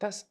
10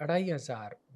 2500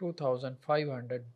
2500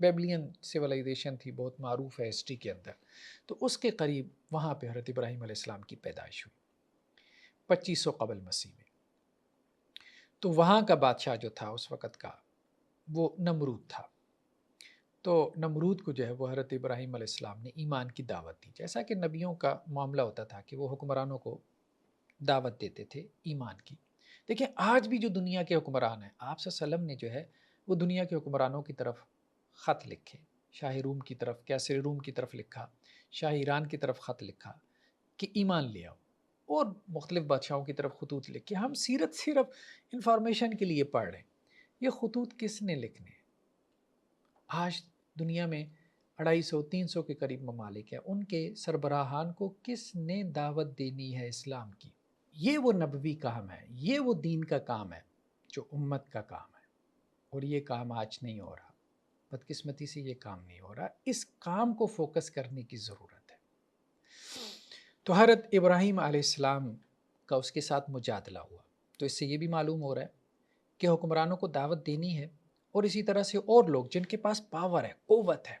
بیبلین civilisation تھی، بہت معروف ہے ہسٹری کے اندر، تو اس کے قریب وہاں پہ حضرت ابراہیم علیہ السلام کی پیدائش ہوئی 2500 قبل مسیح میں۔ تو وہاں کا بادشاہ جو تھا اس وقت کا وہ نمرود تھا، تو نمرود کو جو ہے وہ حضرت ابراہیم علیہ السلام نے ایمان کی دعوت دی، جیسا کہ نبیوں کا معاملہ ہوتا تھا کہ وہ حکمرانوں کو دعوت دیتے تھے ایمان کی۔ دیکھیں آج بھی جو دنیا کے حکمران ہیں، آپ صلی اللہ علیہ وسلم نے جو ہے وہ دنیا کے حکمرانوں کی طرف خط لکھے، شاہ روم کی طرف، کیسر روم کی طرف لکھا، شاہ ایران کی طرف خط لکھا کہ ایمان لے آؤ، اور مختلف بادشاہوں کی طرف خطوط لکھے۔ ہم سیرت صرف انفارمیشن کے لیے پڑھ رہے ہیں، یہ خطوط کس نے لکھنے؟ آج دنیا میں 250-300 کے قریب ممالک ہیں، ان کے سربراہان کو کس نے دعوت دینی ہے اسلام کی؟ یہ وہ نبوی کام ہے، یہ وہ دین کا کام ہے جو امت کا کام ہے، اور یہ کام آج نہیں ہو رہا، بدقسمتی سے یہ کام نہیں ہو رہا۔ اس کام کو فوکس کرنے کی ضرورت ہے۔ تو حضرت ابراہیم علیہ السلام کا اس کے ساتھ مجادلہ ہوا، تو اس سے یہ بھی معلوم ہو رہا ہے کہ حکمرانوں کو دعوت دینی ہے، اور اسی طرح سے اور لوگ جن کے پاس پاور ہے، قوت ہے،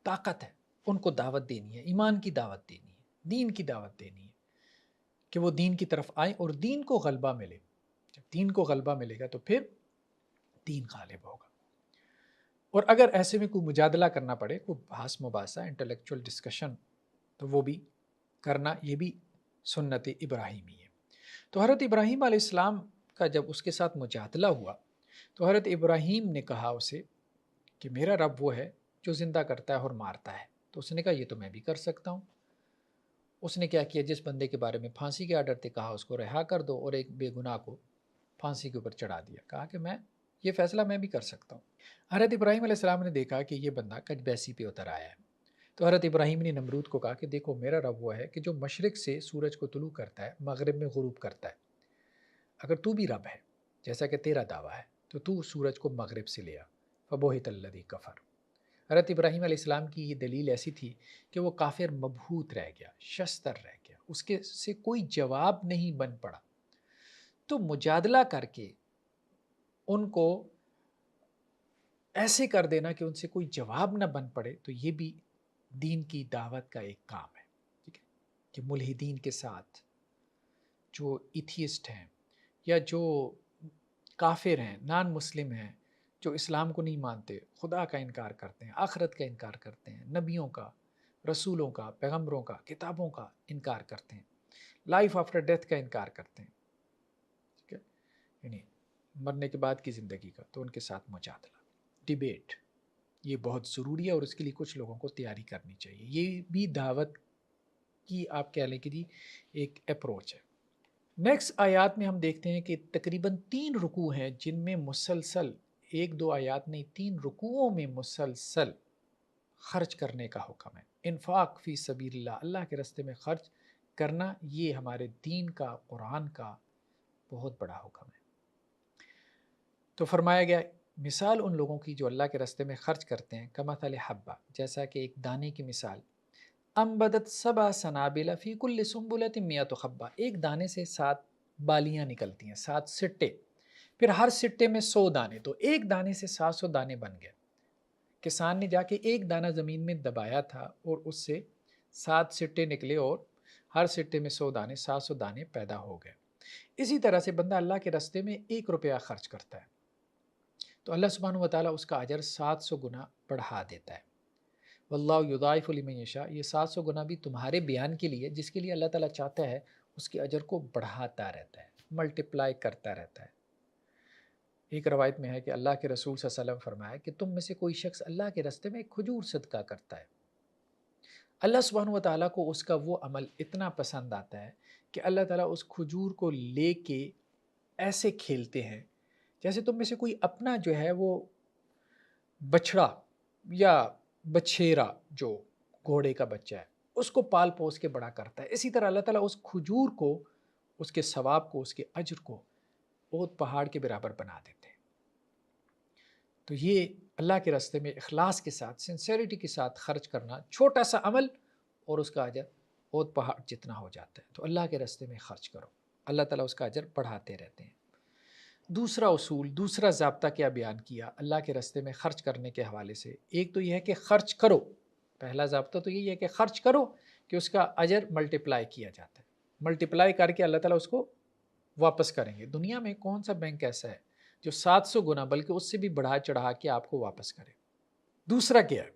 طاقت ہے، ان کو دعوت دینی ہے، ایمان کی دعوت دینی ہے، دین کی دعوت دینی ہے کہ وہ دین کی طرف آئیں اور دین کو غلبہ ملے۔ جب دین کو غلبہ ملے گا تو پھر دین غالب ہوگا۔ اور اگر ایسے میں کوئی مجادلہ کرنا پڑے، کوئی بحث مباحثہ، انٹلیکچوئل ڈسکشن، تو وہ بھی کرنا، یہ بھی سنت ابراہیمی ہے۔ تو حضرت ابراہیم علیہ السلام کا جب اس کے ساتھ مجادلہ ہوا تو حضرت ابراہیم نے کہا اسے کہ میرا رب وہ ہے جو زندہ کرتا ہے اور مارتا ہے۔ تو اس نے کہا یہ تو میں بھی کر سکتا ہوں۔ اس نے کیا کیا، جس بندے کے بارے میں پھانسی کے آرڈر تھے، کہا اس کو رہا کر دو، اور ایک بے گناہ کو پھانسی کے اوپر چڑھا دیا، کہا کہ میں یہ فیصلہ میں بھی کر سکتا ہوں۔ حضرت ابراہیم علیہ السلام نے دیکھا کہ یہ بندہ کج بیسی پہ اتر آیا ہے، تو حضرت ابراہیم نے نمرود کو کہا کہ دیکھو میرا رب وہ ہے کہ جو مشرق سے سورج کو طلوع کرتا ہے، مغرب میں غروب کرتا ہے۔ اگر تو بھی رب ہے جیسا کہ تیرا دعویٰ ہے تو تو سورج کو مغرب سے لیا، فبہت الذی کفر۔ حضرت ابراہیم علیہ السلام کی یہ دلیل ایسی تھی کہ وہ کافر مبہوت رہ گیا، شستر رہ گیا، اس کے سے کوئی جواب نہیں بن پڑا۔ تو مجادلہ کر کے ان کو ایسے کر دینا کہ ان سے کوئی جواب نہ بن پڑے، تو یہ بھی دین کی دعوت کا ایک کام ہے، ٹھیک ہے، کہ ملحدین کے ساتھ جو ایتھیسٹ ہیں یا جو کافر ہیں، نان مسلم ہیں، جو اسلام کو نہیں مانتے، خدا کا انکار کرتے ہیں، آخرت کا انکار کرتے ہیں، نبیوں کا، رسولوں کا، پیغمبروں کا، کتابوں کا انکار کرتے ہیں، لائف آفٹر ڈیتھ کا انکار کرتے ہیں، ٹھیک ہے، یعنی مرنے کے بعد کی زندگی کا، تو ان کے ساتھ مجادلہ، ڈیبیٹ، یہ بہت ضروری ہے، اور اس کے لیے کچھ لوگوں کو تیاری کرنی چاہیے۔ یہ بھی دعوت کی آپ کہہ لیں کہ جی ایک اپروچ ہے۔ نیکسٹ آیات میں ہم دیکھتے ہیں کہ تقریباً 3 رکوع ہیں جن میں مسلسل، 1-2 آیات نہیں، 3 رکوعوں میں مسلسل خرچ کرنے کا حکم ہے۔ انفاق فی سبیل اللہ، اللہ کے راستے میں خرچ کرنا، یہ ہمارے دین کا، قرآن کا بہت بڑا حکم ہے۔ تو فرمایا گیا مثال ان لوگوں کی جو اللہ کے راستے میں خرچ کرتے ہیں، کمثل حبہ، جیسا کہ ایک دانے کی مثال، انبتت 7 سنابل فی کل سنبلۃ 100 حبہ، ایک دانے سے 7 بالیاں نکلتی ہیں، 7 سٹے، پھر ہر سٹے میں 100 دانے، تو ایک دانے سے 700 دانے بن گئے۔ کسان نے جا کے ایک دانہ زمین میں دبایا تھا اور اس سے 7 سٹے نکلے، اور ہر سٹے میں 100 دانے، 700 دانے پیدا ہو گئے۔ اسی طرح سے بندہ اللہ کے راستے میں 1 روپیہ خرچ کرتا ہے تو اللہ سبحانہ و تعالیٰ اس کا اجر 700 گنا بڑھا دیتا ہے۔ واللہ یضاعف لمن یشاء، یہ 700 گنا بھی تمہارے بیان کے لیے، جس کے لیے اللہ تعالیٰ چاہتا ہے اس کے اجر کو بڑھاتا رہتا ہے، ملٹیپلائی کرتا رہتا ہے۔ ایک روایت میں ہے کہ اللہ کے رسول صلی اللہ علیہ وسلم فرمایا کہ تم میں سے کوئی شخص اللہ کے راستے میں ایک کھجور صدقہ کرتا ہے، اللہ سبحانہ و تعالیٰ کو اس کا وہ عمل اتنا پسند آتا ہے کہ اللہ تعالیٰ اس کھجور کو لے کے ایسے کھیلتے ہیں جیسے تم میں سے کوئی اپنا جو ہے وہ بچھڑا یا بچھیرا، جو گھوڑے کا بچہ ہے، اس کو پال پوس کے بڑا کرتا ہے۔ اسی طرح اللہ تعالیٰ اس کھجور کو، اس کے ثواب کو، اس کے اجر کو بہت پہاڑ کے برابر بنا دیتے ہیں۔ تو یہ اللہ کے راستے میں اخلاص کے ساتھ، سنسیریٹی کے ساتھ خرچ کرنا، چھوٹا سا عمل اور اس کا اجر بہت پہاڑ جتنا ہو جاتا ہے۔ تو اللہ کے راستے میں خرچ کرو، اللہ تعالیٰ اس کا اجر بڑھاتے رہتے ہیں۔ دوسرا اصول، دوسرا ضابطہ کیا بیان کیا اللہ کے راستے میں خرچ کرنے کے حوالے سے؟ ایک تو یہ ہے کہ خرچ کرو، پہلا ضابطہ تو یہی ہے کہ خرچ کرو کہ اس کا اجر ملٹیپلائی کیا جاتا ہے، ملٹیپلائی کر کے اللہ تعالیٰ اس کو واپس کریں گے۔ دنیا میں کون سا بینک ایسا ہے جو 700 گنا بلکہ اس سے بھی بڑھا چڑھا کے آپ کو واپس کرے؟ دوسرا کیا ہے؟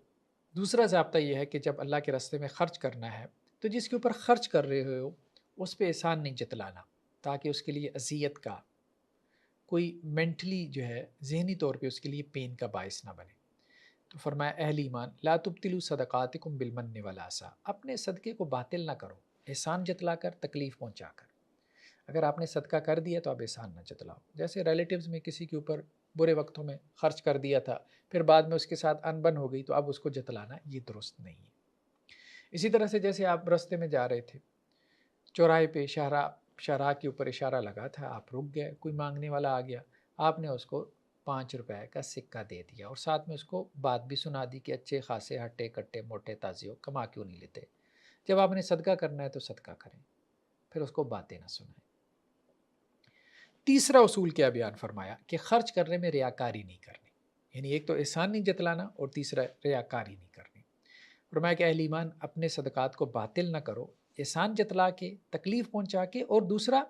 دوسرا ضابطہ یہ ہے کہ جب اللہ کے راستے میں خرچ کرنا ہے تو جس کے اوپر خرچ کر رہے ہو اس پہ احسان نہیں جتلانا، تاکہ اس کے لیے اذیت کا، کوئی مینٹلی جو ہے ذہنی طور پہ اس کے لیے پین کا باعث نہ بنے۔ تو فرمایا اہل ایمان لا تبتلوا صدقاتکم بالمن والعصا، اپنے صدقے کو باطل نہ کرو احسان جتلا کر، تکلیف پہنچا کر۔ اگر آپ نے صدقہ کر دیا تو آپ احسان نہ جتلاؤ۔ جیسے ریلیٹیوز میں کسی کے اوپر برے وقتوں میں خرچ کر دیا تھا، پھر بعد میں اس کے ساتھ انبن ہو گئی، تو اب اس کو جتلانا یہ درست نہیں ہے۔ اسی طرح سے جیسے آپ راستے میں جا رہے تھے، چوراہے پہ شاہراہ کے اوپر اشارہ لگا تھا، آپ رک گئے، کوئی مانگنے والا آ گیا، آپ نے اس کو 5 روپے کا سکہ دے دیا اور ساتھ میں اس کو بات بھی سنا دی کہ اچھے خاصے ہٹے کٹے موٹے تازے ہو، کما کیوں نہیں لیتے؟ جب آپ نے صدقہ کرنا ہے تو صدقہ کریں، پھر اس کو باتیں نہ سنائیں۔ تیسرا اصول کیا بیان فرمایا کہ خرچ کرنے میں ریاکاری نہیں کرنی، یعنی ایک تو احسان نہیں جتلانا اور تیسرا ریاکاری نہیں کرنی۔ فرمایا کہ اہل ایمان اپنے صدقات کو باطل نہ کرو احسان جتلا کے، تکلیف پہنچا کے، اور دوسرا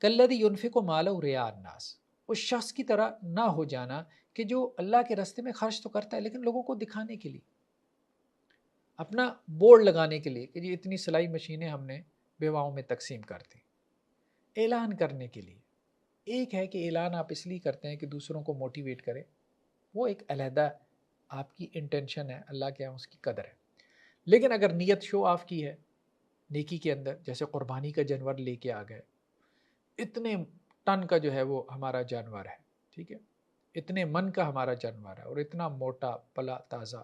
کلذی ينفق مالہ رئاء الناس، اس شخص کی طرح نہ ہو جانا کہ جو اللہ کے راستے میں خرچ تو کرتا ہے لیکن لوگوں کو دکھانے کے لیے، اپنا بورڈ لگانے کے لیے کہ جی اتنی سلائی مشینیں ہم نے بیواؤں میں تقسیم کر دی، اعلان کرنے کے لیے۔ ایک ہے کہ اعلان آپ اس لیے کرتے ہیں کہ دوسروں کو موٹیویٹ کریں، وہ ایک علیحدہ آپ کی انٹینشن ہے، اللہ کے یہاں اس کی قدر ہے۔ لیکن اگر نیت شو آف کی ہے نیکی کے اندر، جیسے قربانی کا جانور لے کے آ گئے، اتنے ٹن کا جو ہے وہ ہمارا جانور ہے، ٹھیک ہے، اتنے من کا ہمارا جانور ہے اور اتنا موٹا پلا تازہ،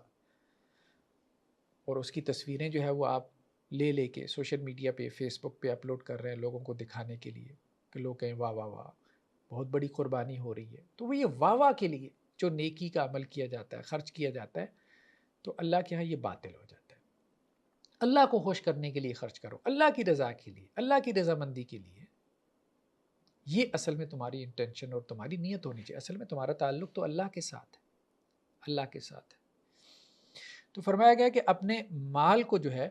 اور اس کی تصویریں جو ہے وہ آپ لے لے کے سوشل میڈیا پہ، فیس بک پہ اپلوڈ کر رہے ہیں لوگوں کو دکھانے کے لیے کہ لوگ کہیں واہ واہ واہ بہت بڑی قربانی ہو رہی ہے، تو وہ یہ واہ واہ کے لیے جو نیکی کا عمل کیا جاتا ہے، خرچ کیا جاتا ہے، تو اللہ کے ہاں یہ باطل ہو جاتا ہے۔ اللہ کو خوش کرنے کے لیے خرچ کرو، اللہ کی رضا کے لیے، اللہ کی رضامندی کے لیے، یہ اصل میں تمہاری انٹینشن اور تمہاری نیت ہونی چاہیے۔ اصل میں تمہارا تعلق تو اللہ کے ساتھ ہے، اللہ کے ساتھ ہے۔ تو فرمایا گیا کہ اپنے مال کو جو ہے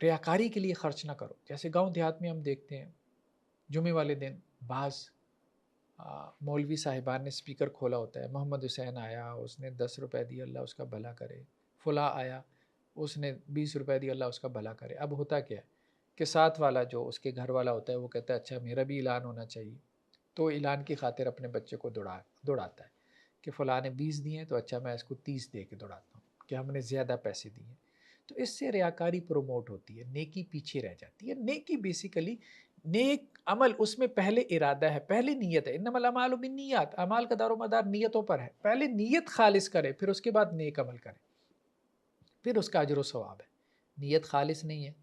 ریاکاری کے لیے خرچ نہ کرو۔ جیسے گاؤں دیہات میں ہم دیکھتے ہیں جمعے والے دن بعض مولوی صاحبان نے اسپیکر کھولا ہوتا ہے، محمد حسین آیا، اس نے 10 روپے دی، اللہ اس کا بھلا کرے، فلاں آیا، اس نے 20 روپے دی، اللہ اس کا بھلا کرے۔ اب ہوتا کیا ہے کہ ساتھ والا جو اس کے گھر والا ہوتا ہے وہ کہتا ہے اچھا میرا بھی اعلان ہونا چاہیے، تو اعلان کی خاطر اپنے بچے کو دوڑاتا ہے کہ فلاں نے 20 دیے ہیں تو اچھا میں اس کو 30 دے کے دوڑاتا ہوں کہ ہم نے زیادہ پیسے دیے ہیں۔ تو اس سے ریاکاری پروموٹ ہوتی ہے، نیکی پیچھے رہ جاتی ہے۔ نیکی بیسیکلی نیک عمل، اس میں پہلے ارادہ ہے، پہلے نیت ہے، انما الاعمال بالنیات، اعمال کا دار و مدار نیتوں پر ہے۔ پہلے نیت خالص کرے، پھر اس کے بعد نیک عمل کرے، پھر اس کا اجر و ثواب ہے۔ نیت خالص نہیں ہے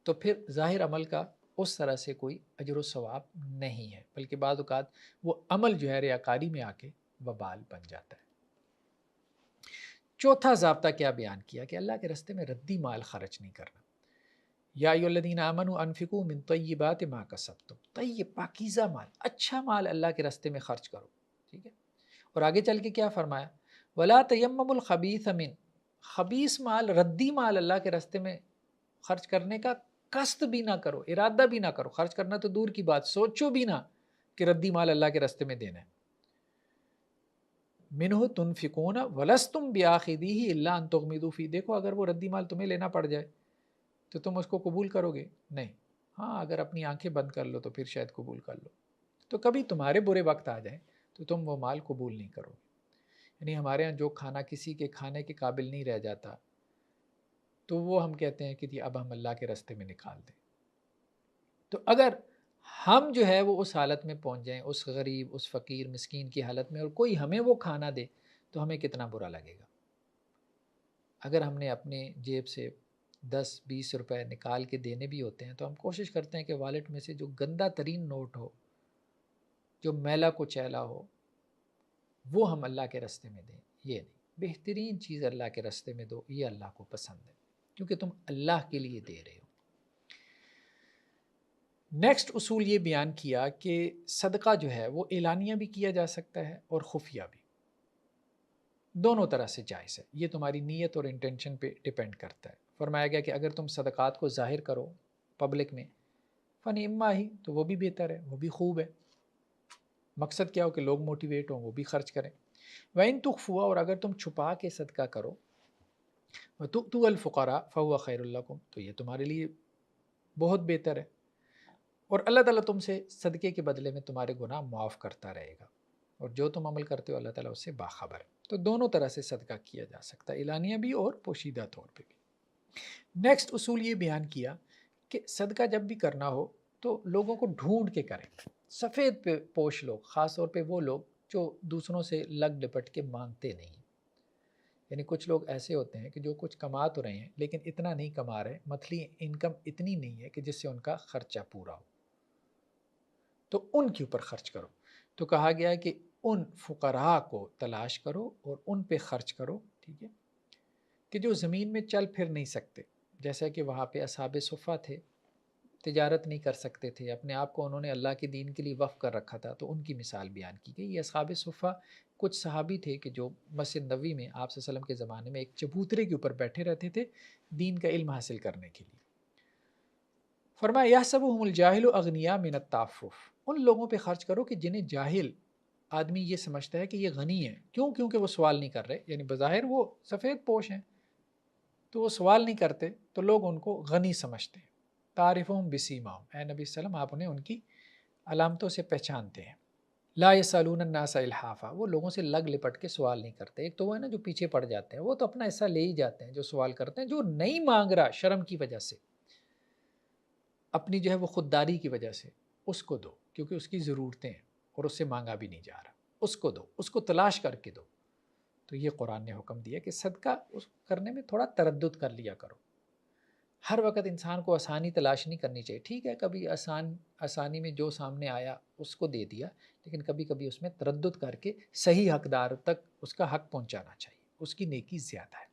تو پھر ظاہر عمل کا اس طرح سے کوئی اجر و ثواب نہیں ہے، بلکہ بعض اوقات وہ عمل جو ہے ریاکاری میں آ کے وبال بن جاتا ہے۔ چوتھا ضابطہ کیا بیان کیا کہ اللہ کے راستے میں ردی مال خرچ نہیں کرنا۔ یا ایھا الذین آمنوا انفقوا من طیبات ما کسبتم، طیب پاکیزہ مال، اچھا مال اللہ کے راستے میں خرچ کرو، ٹھیک ہے۔ اور آگے چل کے کیا فرمایا؟ ولا تیمموا الخبیث من، خبیث مال، ردی مال اللہ کے راستے میں خرچ کرنے کا قصد بھی نہ کرو، ارادہ بھی نہ کرو، خرچ کرنا تو دور کی بات، سوچو بھی نہ کہ ردی مال اللہ کے راستے میں دینا ہے۔ منہ تنفقون ولستم بیاخذیہ الا ان تغمضوا فیہ، دیکھو اگر وہ ردی مال تمہیں لینا پڑ جائے تو تم اس کو قبول کرو گے؟ نہیں۔ ہاں اگر اپنی آنکھیں بند کر لو تو پھر شاید قبول کر لو، تو کبھی تمہارے برے وقت آ جائیں تو تم وہ مال قبول نہیں کرو گے۔ یعنی ہمارے ہاں جو کھانا کسی کے کھانے کے قابل نہیں رہ جاتا تو وہ ہم کہتے ہیں کہ جی اب ہم اللہ کے راستے میں نکال دیں۔ تو اگر ہم جو ہے وہ اس حالت میں پہنچ جائیں، اس غریب، اس فقیر، مسکین کی حالت میں، اور کوئی ہمیں وہ کھانا دے تو ہمیں کتنا برا لگے گا۔ اگر ہم نے اپنے جیب سے 10-20 روپے نکال کے دینے بھی ہوتے ہیں تو ہم کوشش کرتے ہیں کہ والیٹ میں سے جو گندہ ترین نوٹ ہو، جو میلا کچیلا ہو، وہ ہم اللہ کے راستے میں دیں۔ یہ نہیں، بہترین چیز اللہ کے راستے میں دو، یہ اللہ کو پسند ہے کیونکہ تم اللہ کے لیے دے رہے ہو۔ نیکسٹ اصول یہ بیان کیا کہ صدقہ جو ہے وہ اعلانیہ بھی کیا جا سکتا ہے اور خفیہ بھی، دونوں طرح سے جائز ہے، یہ تمہاری نیت اور انٹینشن پہ ڈیپینڈ کرتا ہے۔ فرمایا گیا کہ اگر تم صدقات کو ظاہر کرو پبلک میں فنعما ہی، تو وہ بھی بہتر ہے، وہ بھی خوب ہے، مقصد کیا ہو کہ لوگ موٹیویٹ ہوں، وہ بھی خرچ کریں۔ وَإِن تُخْفُوهُ، اور اگر تم چھپا کے صدقہ کرو، وَتُؤْتُوهُ الْفُقَرَاءَ فَهُوَ خَيْرٌ لَكُمْ، تو یہ تمہارے لیے بہت بہتر ہے، اور اللہ تعالیٰ تم سے صدقے کے بدلے میں تمہارے گناہ معاف کرتا رہے گا، اور جو تم عمل کرتے ہو اللہ تعالیٰ اس سے باخبر ہے۔ تو دونوں طرح سے صدقہ کیا جا سکتا ہے، اعلانیہ بھی اور پوشیدہ طور پہ بھی۔ نیکسٹ اصول یہ بیان کیا کہ صدقہ جب بھی کرنا ہو تو لوگوں کو ڈھونڈ کے کریں، سفید پہ پوش لوگ، خاص طور پہ وہ لوگ جو دوسروں سے لگ لپٹ کے مانگتے نہیں، یعنی کچھ لوگ ایسے ہوتے ہیں کہ جو کچھ کما تو رہے ہیں لیکن اتنا نہیں کما رہے، منتھلی انکم اتنی نہیں ہے کہ جس سے ان کا خرچہ پورا ہو، تو ان کے اوپر خرچ کرو۔ تو کہا گیا ہے کہ ان فقراء کو تلاش کرو اور ان پہ خرچ کرو، ٹھیک ہے، کہ جو زمین میں چل پھر نہیں سکتے، جیسا کہ وہاں پہ اصحاب صفہ تھے، تجارت نہیں کر سکتے تھے، اپنے آپ کو انہوں نے اللہ کے دین کے لیے وقف کر رکھا تھا، تو ان کی مثال بیان کی گئی۔ یہ اصحاب صفہ کچھ صحابی تھے کہ جو مسجد نبوی میں آپ صلی اللہ علیہ وسلم کے زمانے میں ایک چبوترے کے اوپر بیٹھے رہتے تھے دین کا علم حاصل کرنے کے لیے۔ فرمایا یحسبهم الجاہل اغنیاء من التعفف، ان لوگوں پہ خرچ کرو کہ جنہیں جاہل آدمی یہ سمجھتا ہے کہ یہ غنی ہے، کیوں؟ کیونکہ وہ سوال نہیں کر رہے، یعنی بظاہر وہ سفید پوش ہیں تو وہ سوال نہیں کرتے، تو لوگ ان کو غنی سمجھتے ہیں۔ تعرفہم بسیماہم، اے نبی صلی اللہ علیہ وسلم آپ انہیں ان کی علامتوں سے پہچانتے ہیں۔ لا یسالون الناس الحافا، وہ لوگوں سے لگ لپٹ کے سوال نہیں کرتے۔ ایک تو وہ ہے نا جو پیچھے پڑ جاتے ہیں، وہ تو اپنا حصہ لے ہی جاتے ہیں، جو سوال کرتے ہیں، جو نہیں مانگ رہا شرم کی وجہ سے، اپنی جو ہے وہ خودداری کی وجہ سے، اس کو دو، کیونکہ اس کی ضرورتیں ہیں اور اس سے مانگا بھی نہیں جا رہا، اس کو دو، اس کو تلاش کر کے دو۔ تو یہ قرآن نے حکم دیا کہ صدقہ اس کرنے میں تھوڑا تردد کر لیا کرو، ہر وقت انسان کو آسانی تلاش نہیں کرنی چاہیے۔ ٹھیک ہے کبھی آسانی میں جو سامنے آیا اس کو دے دیا، لیکن کبھی کبھی اس میں تردد کر کے صحیح حقدار تک اس کا حق پہنچانا چاہیے، اس کی نیکی زیادہ ہے۔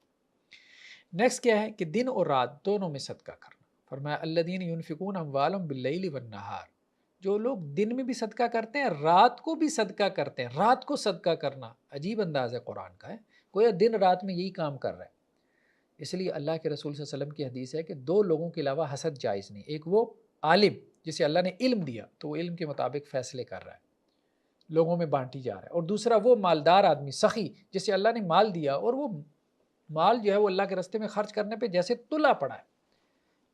نیکسٹ کیا ہے کہ دن اور رات دونوں میں صدقہ کرنا۔ فرمایا الذین ینفقون اموالہم باللیل والنہار، جو لوگ دن میں بھی صدقہ کرتے ہیں رات کو بھی صدقہ کرتے ہیں۔ رات کو صدقہ کرنا عجیب انداز ہے قرآن کا، ہے گویا دن رات میں یہی کام کر رہا ہے۔ اس لیے اللہ کے رسول صلی اللہ علیہ وسلم کی حدیث ہے کہ دو لوگوں کے علاوہ حسد جائز نہیں، ایک وہ عالم جسے اللہ نے علم دیا تو وہ علم کے مطابق فیصلے کر رہا ہے، لوگوں میں بانٹی جا رہا ہے، اور دوسرا وہ مالدار آدمی سخی جسے اللہ نے مال دیا اور وہ مال جو ہے وہ اللہ کے راستے میں خرچ کرنے پہ جیسے تلا پڑا ہے،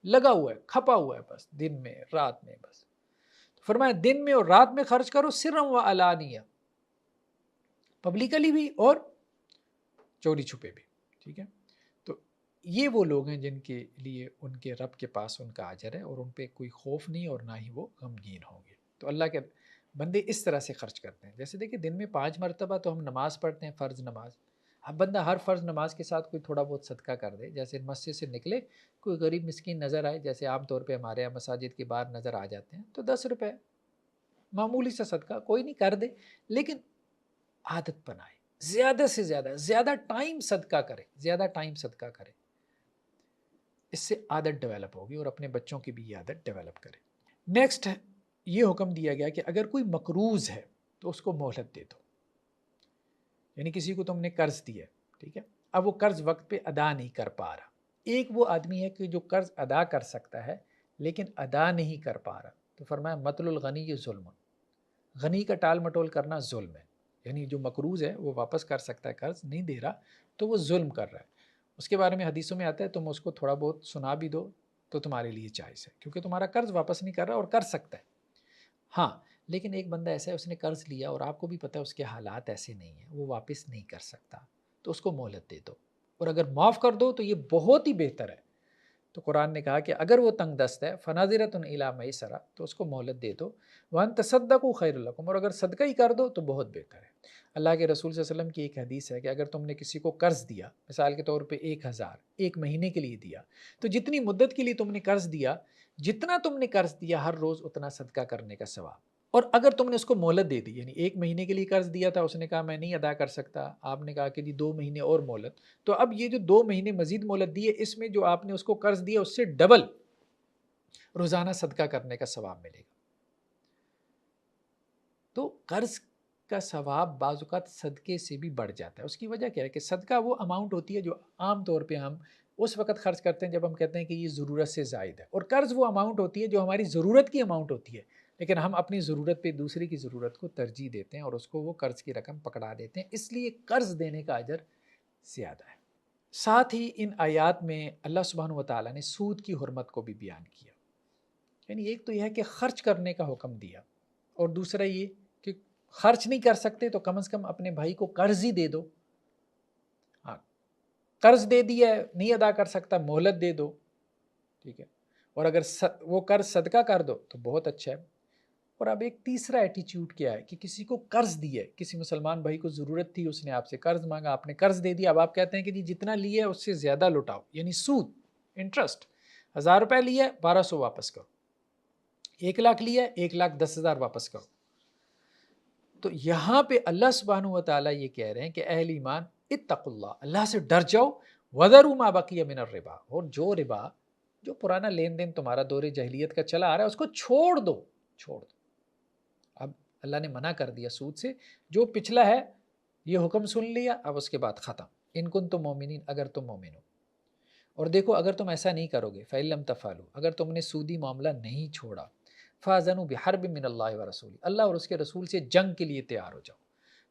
لگا ہوا ہے، کھپا ہوا ہے، بس دن میں رات میں بس۔ فرمایا دن میں اور رات میں خرچ کرو، سرم و علانیہ، پبلکلی بھی اور چوری چھپے بھی، ٹھیک ہے۔ تو یہ وہ لوگ ہیں جن کے لیے ان کے رب کے پاس ان کا اجر ہے، اور ان پہ کوئی خوف نہیں اور نہ ہی وہ غمگین ہوں گے۔ تو اللہ کے بندے اس طرح سے خرچ کرتے ہیں، جیسے دیکھیں دن میں 5 مرتبہ تو ہم نماز پڑھتے ہیں، فرض نماز، اب بندہ ہر فرض نماز کے ساتھ کوئی تھوڑا بہت صدقہ کر دے، جیسے مسجد سے نکلے کوئی غریب مسکین نظر آئے، جیسے عام طور پہ ہمارے یہاں مساجد کے باہر نظر آ جاتے ہیں، تو 10 روپے معمولی سا صدقہ کوئی نہیں کر دے، لیکن عادت بنائے، زیادہ سے زیادہ ٹائم صدقہ کرے، زیادہ ٹائم صدقہ کرے، اس سے عادت ڈیولپ ہوگی، اور اپنے بچوں کی بھی یہ عادت ڈیولپ کرے۔ نیکسٹ یہ حکم دیا گیا کہ اگر کوئی مقروض ہے تو اس کو مہلت دے دو، یعنی کسی کو تم نے قرض دیا، ٹھیک ہے، اب وہ قرض وقت پہ ادا نہیں کر پا رہا۔ ایک وہ آدمی ہے کہ جو قرض ادا کر سکتا ہے لیکن ادا نہیں کر پا رہا، تو فرمایا مطل الغنی یہ ظلم، غنی کا ٹال مٹول کرنا ظلم ہے، یعنی جو مقروض ہے وہ واپس کر سکتا ہے، قرض نہیں دے رہا تو وہ ظلم کر رہا ہے۔ اس کے بارے میں حدیثوں میں آتا ہے تم اس کو تھوڑا بہت سنا بھی دو تو تمہارے لیے جائز ہے، کیونکہ تمہارا قرض واپس نہیں کر رہا اور کر سکتا ہے۔ ہاں لیکن ایک بندہ ایسا ہے اس نے قرض لیا اور آپ کو بھی پتہ ہے اس کے حالات ایسے نہیں ہیں، وہ واپس نہیں کر سکتا، تو اس کو مہلت دے دو، اور اگر معاف کر دو تو یہ بہت ہی بہتر ہے۔ تو قرآن نے کہا کہ اگر وہ تنگ دست ہے فناظرۃ الی میسرہ، تو اس کو مہلت دے دو، وان تصدقوا خیر لکم، اور اگر صدقہ ہی کر دو تو بہت بہتر ہے۔ اللہ کے رسول صلی اللہ علیہ وسلم کی ایک حدیث ہے کہ اگر تم نے کسی کو قرض دیا، مثال کے طور پہ 1000 ایک مہینے کے لیے دیا، تو جتنی مدت کے لیے تم نے قرض دیا، جتنا تم نے قرض دیا ہر روز اتنا صدقہ کرنے کا ثواب۔ اور اگر تم نے اس کو مہلت دے دی، یعنی 1 مہینے کے لیے قرض دیا تھا، اس نے کہا میں نہیں ادا کر سکتا، آپ نے کہا کہ جی 2 مہینے اور مہلت، تو اب یہ جو 2 مہینے مزید مہلت دی ہے، اس میں جو آپ نے اس کو قرض دیا اس سے ڈبل روزانہ صدقہ کرنے کا ثواب ملے گا۔ تو قرض کا ثواب بعض اوقات صدقے سے بھی بڑھ جاتا ہے۔ اس کی وجہ کیا ہے کہ صدقہ وہ اماؤنٹ ہوتی ہے جو عام طور پہ ہم اس وقت خرچ کرتے ہیں جب ہم کہتے ہیں کہ یہ ضرورت سے زائد ہے، اور قرض وہ اماؤنٹ ہوتی ہے جو ہماری ضرورت کی اماؤنٹ ہوتی ہے، لیکن ہم اپنی ضرورت پہ دوسرے کی ضرورت کو ترجیح دیتے ہیں اور اس کو وہ قرض کی رقم پکڑا دیتے ہیں، اس لیے قرض دینے کا اجر زیادہ ہے۔ ساتھ ہی ان آیات میں اللہ سبحانہ و تعالیٰ نے سود کی حرمت کو بھی بیان کیا، یعنی ایک تو یہ ہے کہ خرچ کرنے کا حکم دیا، اور دوسرا یہ کہ خرچ نہیں کر سکتے تو کم از کم اپنے بھائی کو قرض ہی دے دو۔ ہاں، قرض دے دیا ہے، نہیں ادا کر سکتا، مہلت دے دو، ٹھیک ہے، اور اگر وہ قرض صدقہ کر دو تو بہت اچھا ہے۔ اور اب ایک تیسرا ایٹیچیوڈ کیا ہے کہ کسی کو قرض دیا ہے، کسی مسلمان بھائی کو ضرورت تھی، اس نے آپ سے قرض مانگا، آپ نے قرض دے دیا، اب آپ کہتے ہیں کہ جی جتنا لیا ہے اس سے زیادہ لوٹاؤ، یعنی سود، انٹرسٹ۔ 1000 روپے لیا ہے، 1200 واپس کرو، 1 لاکھ لیا ہے، 1,10,000 واپس کرو۔ تو یہاں پہ اللہ سبحانہ و تعالیٰ یہ کہہ رہے ہیں کہ اہل ایمان اتقوا اللہ، اللہ سے ڈر جاؤ، وذروا ما بقی من الربا، اور جو ربا، جو پرانا لین دین تمہارا دور جاہلیت کا چلا آ رہا ہے اس کو چھوڑ دو، چھوڑ دو۔ اب اللہ نے منع کر دیا سود سے، جو پچھلا ہے یہ حکم سن لیا، اب اس کے بعد ختم، ان کنتم مومنین، اگر تم مومن ہو۔ اور دیکھو اگر تم ایسا نہیں کرو گے، فَإِن لَمْ تَفْعَلُوا، اگر تم نے سودی معاملہ نہیں چھوڑا، فَأَذَنُوا بِحَرْبٍ مِّنَ اللَّهِ وَرَسُولِهِ، اللہ اور اس کے رسول سے جنگ کے لیے تیار ہو جاؤ۔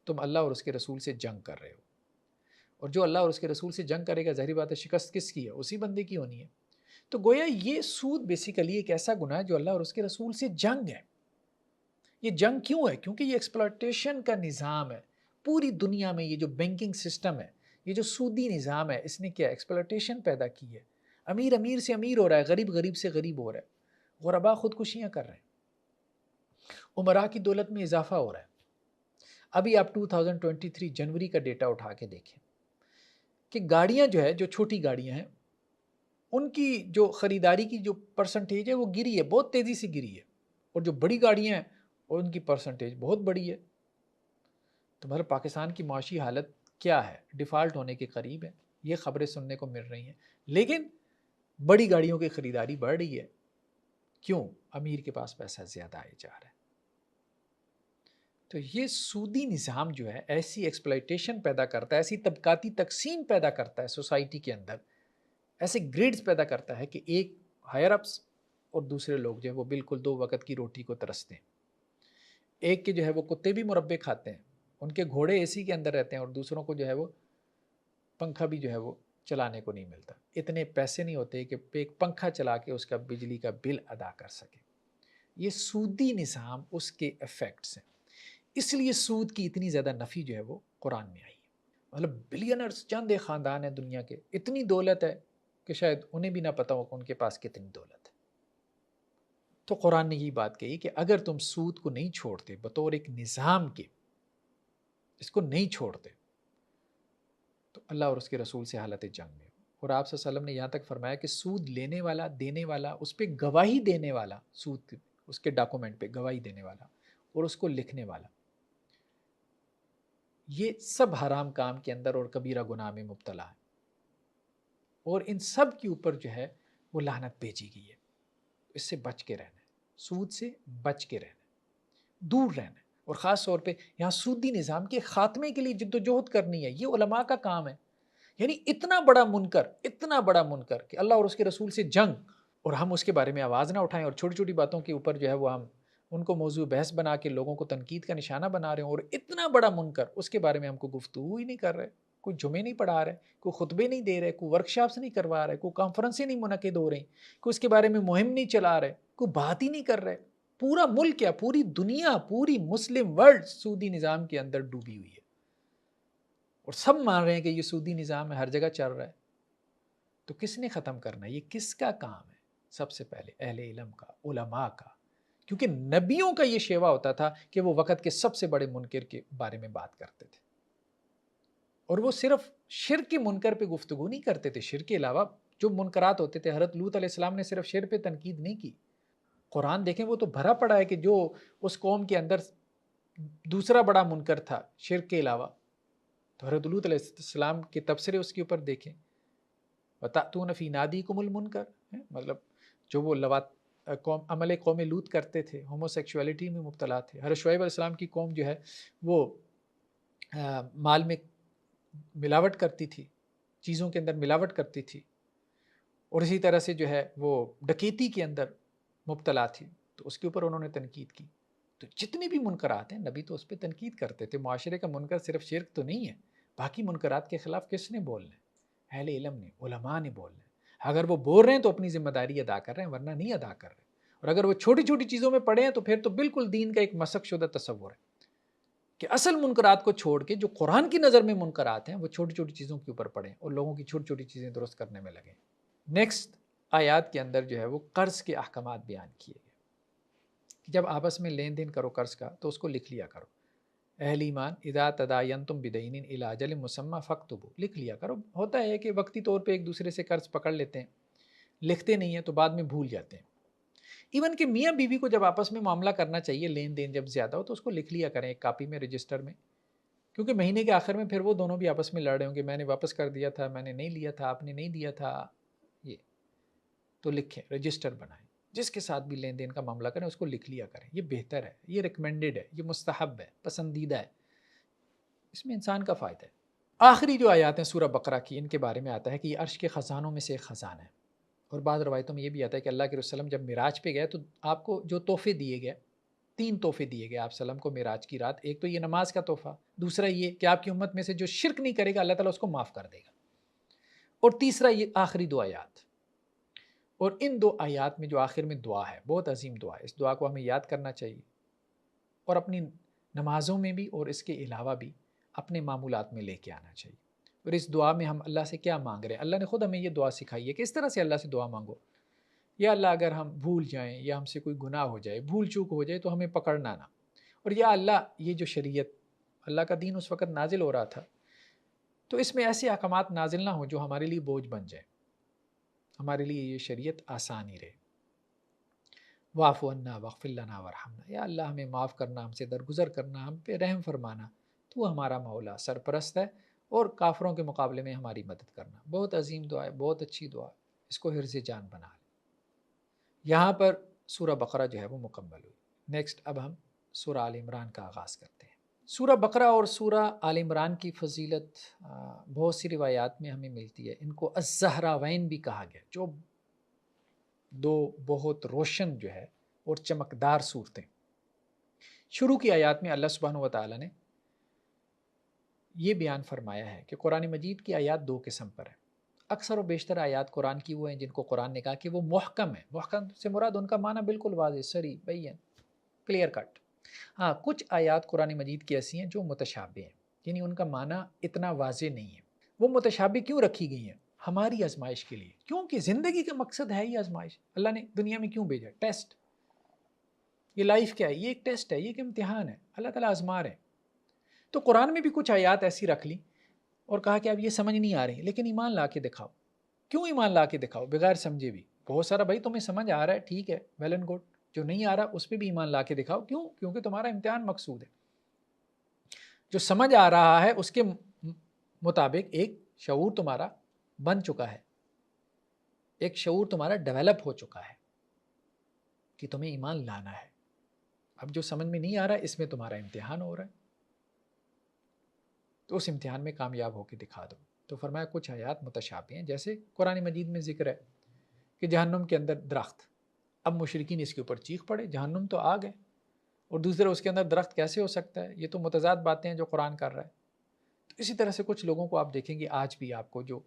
تم اللہ اور اس کے رسول سے جنگ کر رہے ہو، اور جو اللہ اور اس کے رسول سے جنگ کرے گا، ظاہری بات ہے شکست کس کی ہے؟ اسی بندے کی ہونی ہے۔ تو گویا یہ سود بیسیکلی ایک ایسا گناہ ہے جو اللہ اور اس کے رسول سے جنگ ہے۔ یہ جنگ کیوں ہے؟ کیونکہ یہ ایکسپلائٹیشن کا نظام ہے پوری دنیا میں۔ یہ جو بینکنگ سسٹم ہے، یہ جو سودی نظام ہے، اس نے کیا ایکسپلائٹیشن پیدا کی ہے۔ امیر امیر سے امیر ہو رہا ہے، غریب غریب سے غریب ہو رہا ہے، غربا خودکشیاں کر رہے ہیں، عمراء کی دولت میں اضافہ ہو رہا ہے۔ ابھی آپ 2023 جنوری کا ڈیٹا اٹھا کے دیکھیں کہ گاڑیاں جو ہے، جو چھوٹی گاڑیاں ہیں، ان کی جو خریداری کی جو پرسنٹیج ہے وہ گری ہے، بہت تیزی سے گری ہے، اور جو بڑی گاڑیاں ہیں اور ان کی پرسنٹیج بہت بڑی ہے۔ تو مطلب پاکستان کی معاشی حالت کیا ہے؟ ڈیفالٹ ہونے کے قریب ہے، یہ خبریں سننے کو مل رہی ہیں۔ لیکن بڑی گاڑیوں کی خریداری بڑھ رہی ہے، کیوں؟ امیر کے پاس پیسہ زیادہ آئے جا رہا ہے۔ تو یہ سودی نظام جو ہے ایسی ایکسپلائٹیشن پیدا کرتا ہے، ایسی طبقاتی تقسیم پیدا کرتا ہے سوسائٹی کے اندر، ایسے گریڈز پیدا کرتا ہے کہ ایک ہائر اپس اور دوسرے لوگ جو ہے وہ بالکل 2 وقت کی روٹی کو ترستے ہیں۔ ایک کے جو ہے وہ کتے بھی مربے کھاتے ہیں، ان کے گھوڑے اے سی کے اندر رہتے ہیں، اور دوسروں کو جو ہے وہ پنکھا بھی جو ہے وہ چلانے کو نہیں ملتا، اتنے پیسے نہیں ہوتے کہ ایک پنکھا چلا کے اس کا بجلی کا بل ادا کر سکے۔ یہ سودی نظام، اس کے ایفیکٹس ہیں، اس لیے سود کی اتنی زیادہ نفی جو ہے وہ قرآن میں آئی ہے۔ مطلب بلینرز چند ایک خاندان ہیں دنیا کے، اتنی دولت ہے کہ شاید انہیں بھی نہ پتا ہو کہ ان کے پاس کتنی دولت ہے۔ تو قرآن نے یہ بات کہی کہ اگر تم سود کو نہیں چھوڑتے بطور ایک نظام کے، اس کو نہیں چھوڑتے، تو اللہ اور اس کے رسول سے حالت جنگ میں ہو۔ اور آپ صلی اللہ علیہ وسلم نے یہاں تک فرمایا کہ سود لینے والا، دینے والا، اس پہ گواہی دینے والا، سود اس کے ڈاکومنٹ پہ گواہی دینے والا اور اس کو لکھنے والا، یہ سب حرام کام کے اندر اور کبیرہ گناہ میں مبتلا ہے، اور ان سب کے اوپر جو ہے وہ لعنت بھیجی گئی ہے۔ اس سے بچ کے رہنا ہے، سود سے بچ کے رہنا ہے، دور رہنا ہے، اور خاص طور پہ یہاں سودی نظام کے خاتمے کے لیے جد و جہد کرنی ہے۔ یہ علماء کا کام ہے، یعنی اتنا بڑا منکر، اتنا بڑا منکر کہ اللہ اور اس کے رسول سے جنگ، اور ہم اس کے بارے میں آواز نہ اٹھائیں، اور چھوٹی چھوٹی باتوں کے اوپر جو ہے وہ ہم ان کو موضوع بحث بنا کے لوگوں کو تنقید کا نشانہ بنا رہے ہیں، اور اتنا بڑا منکر اس کے بارے میں ہم کو گفتگو ہی نہیں کر رہے، کوئی جمعے نہیں پڑھا رہے، کوئی خطبے نہیں دے رہے، کوئی ورکشاپس نہیں کروا رہے، کوئی کانفرنسیں نہیں منعقد ہو رہی، کوئی اس کے بارے میں مہم نہیں چلا رہے، کوئی بات ہی نہیں کر رہے۔ پورا ملک کیا، پوری دنیا، پوری مسلم ورلڈ سودی نظام کے اندر ڈوبی ہوئی ہے، اور سب مان رہے ہیں کہ یہ سودی نظام ہے، ہر جگہ چل رہا ہے۔ تو کس نے ختم کرنا ہے؟ یہ کس کا کام ہے؟ سب سے پہلے اہل علم کا، علماء کا، کیونکہ نبیوں کا یہ شیوا ہوتا تھا کہ وہ وقت کے سب سے بڑے منکر کے بارے میں بات کرتے تھے، اور وہ صرف شرک کے منکر پہ گفتگو نہیں کرتے تھے، شرک کے علاوہ جو منکرات ہوتے تھے، حضرت لوط علیہ السلام نے صرف شرک پہ تنقید نہیں کی۔ قرآن دیکھیں وہ تو بھرا پڑا ہے کہ جو اس قوم کے اندر دوسرا بڑا منکر تھا شرک کے علاوہ، تو حضرت لوط علیہ السلام کے تبصرے اس کے اوپر دیکھیں، وَتَأْتُونَ فِي نَادِيكُمُ الْمُنْكَرَ، مطلب جو وہ عمل قوم لوط کرتے تھے، ہومو سیکشولیٹی میں مبتلا تھے۔ حضرت شعیب علیہ السلام کی قوم جو ہے وہ مال میں ملاوٹ کرتی تھی، چیزوں کے اندر ملاوٹ کرتی تھی، اور اسی طرح سے جو ہے وہ ڈکیتی کے اندر مبتلا تھی، تو اس کے اوپر انہوں نے تنقید کی۔ تو جتنے بھی منکرات ہیں نبی تو اس پہ تنقید کرتے تھے۔ معاشرے کا منکر صرف شرک تو نہیں ہے، باقی منکرات کے خلاف کس نے بولنا ہے؟ اہل علم نے، علماء نے بولنا ہے۔ اگر وہ بول رہے ہیں تو اپنی ذمہ داری ادا کر رہے ہیں، ورنہ نہیں ادا کر رہے۔ اور اگر وہ چھوٹی چھوٹی چیزوں میں پڑے ہیں تو پھر تو بالکل دین کا ایک مسخ شدہ تصور ہے کہ اصل منکرات کو چھوڑ کے جو قرآن کی نظر میں منکرات ہیں وہ چھوٹی چھوٹی چیزوں کے اوپر پڑیں اور لوگوں کی چھوٹی چھوٹی چیزیں درست کرنے میں لگیں۔ نیکسٹ آیات کے اندر جو ہے وہ قرض کے احکامات بیان کیے گئے کہ جب آپس میں لین دین کرو قرض کا تو اس کو لکھ لیا کرو۔ اہل ایمان اذا تداینتم بدین الی اجل مسمی فاکتبوا، لکھ لیا کرو۔ ہوتا ہے کہ وقتی طور پہ ایک دوسرے سے قرض پکڑ لیتے ہیں، لکھتے نہیں ہیں تو بعد میں بھول جاتے ہیں۔ ایون کہ میاں بیوی کو جب آپس میں معاملہ کرنا چاہیے، لین دین جب زیادہ ہو تو اس کو لکھ لیا کریں ایک کاپی میں، رجسٹر میں، کیونکہ مہینے کے آخر میں پھر وہ دونوں بھی آپس میں لڑ رہے ہوں کہ میں نے واپس کر دیا تھا، میں نے نہیں لیا تھا، آپ نے نہیں دیا تھا۔ یہ تو لکھیں، رجسٹر بنائیں، جس کے ساتھ بھی لین دین کا معاملہ کریں اس کو لکھ لیا کریں۔ یہ بہتر ہے، یہ ریکمینڈڈ ہے، یہ مستحب ہے، پسندیدہ ہے، اس میں انسان کا فائدہ ہے۔ آخری جو آیات ہیں سورہ بقرہ کی، ان کے بارے میں آتا ہے کہ یہ عرش کے خزانوں میں سے ایک خزانہ ہے، اور بعض روایتوں میں یہ بھی آتا ہے کہ اللہ کے رسول صلی اللہ علیہ وسلم جب معراج پہ گئے تو آپ کو جو تحفے دیے گئے، 3 تحفے دیے گئے آپ صلی اللہ علیہ وسلم کو معراج کی رات۔ ایک تو یہ نماز کا تحفہ، دوسرا یہ کہ آپ کی امت میں سے جو شرک نہیں کرے گا اللہ تعالیٰ اس کو معاف کر دے گا، اور تیسرا یہ آخری 2 آیات۔ اور ان 2 آیات میں جو آخر میں دعا ہے، بہت عظیم دعا ہے، اس دعا کو ہمیں یاد کرنا چاہیے، اور اپنی نمازوں میں بھی اور اس کے علاوہ بھی اپنے معمولات میں لے کے آنا چاہیے۔ اور اس دعا میں ہم اللہ سے کیا مانگ رہے ہیں؟ اللہ نے خود ہمیں یہ دعا سکھائی ہے کہ اس طرح سے اللہ سے دعا مانگو، یا اللہ اگر ہم بھول جائیں یا ہم سے کوئی گناہ ہو جائے، بھول چوک ہو جائے تو ہمیں پکڑنا نہ، اور یا اللہ یہ جو شریعت، اللہ کا دین اس وقت نازل ہو رہا تھا تو اس میں ایسے احکامات نازل نہ ہوں جو ہمارے لیے بوجھ بن جائے، ہمارے لیے یہ شریعت آسان ہی رہے۔ واعف عنا واغفر لنا وارحمنا، یا اللہ ہمیں معاف کرنا، ہم سے درگزر کرنا، ہم پہ رحم فرمانا، تو ہمارا مولا سرپرست ہے، اور کافروں کے مقابلے میں ہماری مدد کرنا۔ بہت عظیم دعا ہے، بہت اچھی دعا ہے، اس کو حرز جان بنا لیں۔ یہاں پر سورہ بقرہ جو ہے وہ مکمل ہوئی۔ نیکسٹ اب ہم سورہ آل عمران کا آغاز کرتے ہیں۔ سورہ بقرہ اور سورہ آل عمران کی فضیلت بہت سی روایات میں ہمیں ملتی ہے۔ ان کو الزہراوین بھی کہا گیا، جو 2 بہت روشن جو ہے اور چمکدار صورتیں۔ شروع کی آیات میں اللہ سبحانہ و تعالیٰ نے یہ بیان فرمایا ہے کہ قرآن مجید کی آیات 2 قسم پر ہیں۔ اکثر و بیشتر آیات قرآن کی وہ ہیں جن کو قرآن نے کہا کہ وہ محکم ہیں۔ محکم سے مراد ان کا معنی بالکل واضح، صریح، بین، کلیئر کٹ۔ ہاں، کچھ آیات قرآن مجید کی ایسی ہیں جو متشابہ ہیں، یعنی ان کا معنی اتنا واضح نہیں ہے۔ وہ متشابہ کیوں رکھی گئی ہیں؟ ہماری آزمائش کے لیے، کیونکہ زندگی کا مقصد ہے ہی آزمائش۔ اللہ نے دنیا میں کیوں بھیجا؟ ٹیسٹ۔ یہ لائف کیا ہے؟ یہ ایک ٹیسٹ ہے، یہ ایک امتحان ہے، اللہ تعالیٰ آزما رہے ہیں۔ تو قرآن میں بھی کچھ آیات ایسی رکھ لی اور کہا کہ اب یہ سمجھ نہیں آ رہی، لیکن ایمان لا کے دکھاؤ۔ کیوں ایمان لا کے دکھاؤ بغیر سمجھے بھی؟ بہت سارا بھائی تمہیں سمجھ آ رہا ہے، ٹھیک ہے، ویل اینڈ گڈ، جو نہیں آ رہا اس پہ بھی ایمان لا کے دکھاؤ۔ کیوں؟ کیونکہ تمہارا امتحان مقصود ہے۔ جو سمجھ آ رہا ہے اس کے مطابق ایک شعور تمہارا بن چکا ہے، ایک شعور تمہارا ڈیولپ ہو چکا ہے کہ تمہیں ایمان لانا ہے۔ اب جو سمجھ میں نہیں آ رہا ہے اس میں تمہارا امتحان ہو رہا ہے، تو اس امتحان میں کامیاب ہو کے دکھا دو۔ تو فرمایا کچھ آیات متشابہ ہیں، جیسے قرآن مجید میں ذکر ہے کہ جہنم کے اندر درخت، اب مشرکین اس کے اوپر چیخ پڑے، جہنم تو آگ ہے، اور دوسرا اس کے اندر درخت کیسے ہو سکتا ہے؟ یہ تو متضاد باتیں ہیں جو قرآن کر رہا ہے۔ تو اسی طرح سے کچھ لوگوں کو آپ دیکھیں گے آج بھی، آپ کو جو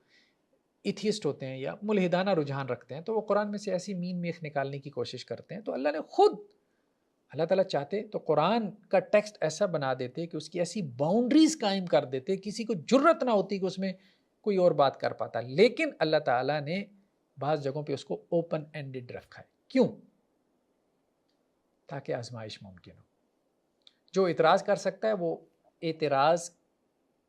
ایتھیسٹ ہوتے ہیں یا ملحدانہ رجحان رکھتے ہیں، تو وہ قرآن میں سے ایسی مین میخ نکالنے کی کوشش کرتے ہیں۔ تو اللہ نے خود، اللہ تعالیٰ چاہتے تو قرآن کا ٹیکسٹ ایسا بنا دیتے کہ اس کی ایسی باؤنڈریز قائم کر دیتے، کسی کو جرت نہ ہوتی کہ اس میں کوئی اور بات کر پاتا، لیکن اللہ تعالیٰ نے بعض جگہوں پہ اس کو اوپن اینڈڈ رکھا ہے۔ کیوں؟ تاکہ آزمائش ممکن ہو۔ جو اعتراض کر سکتا ہے وہ اعتراض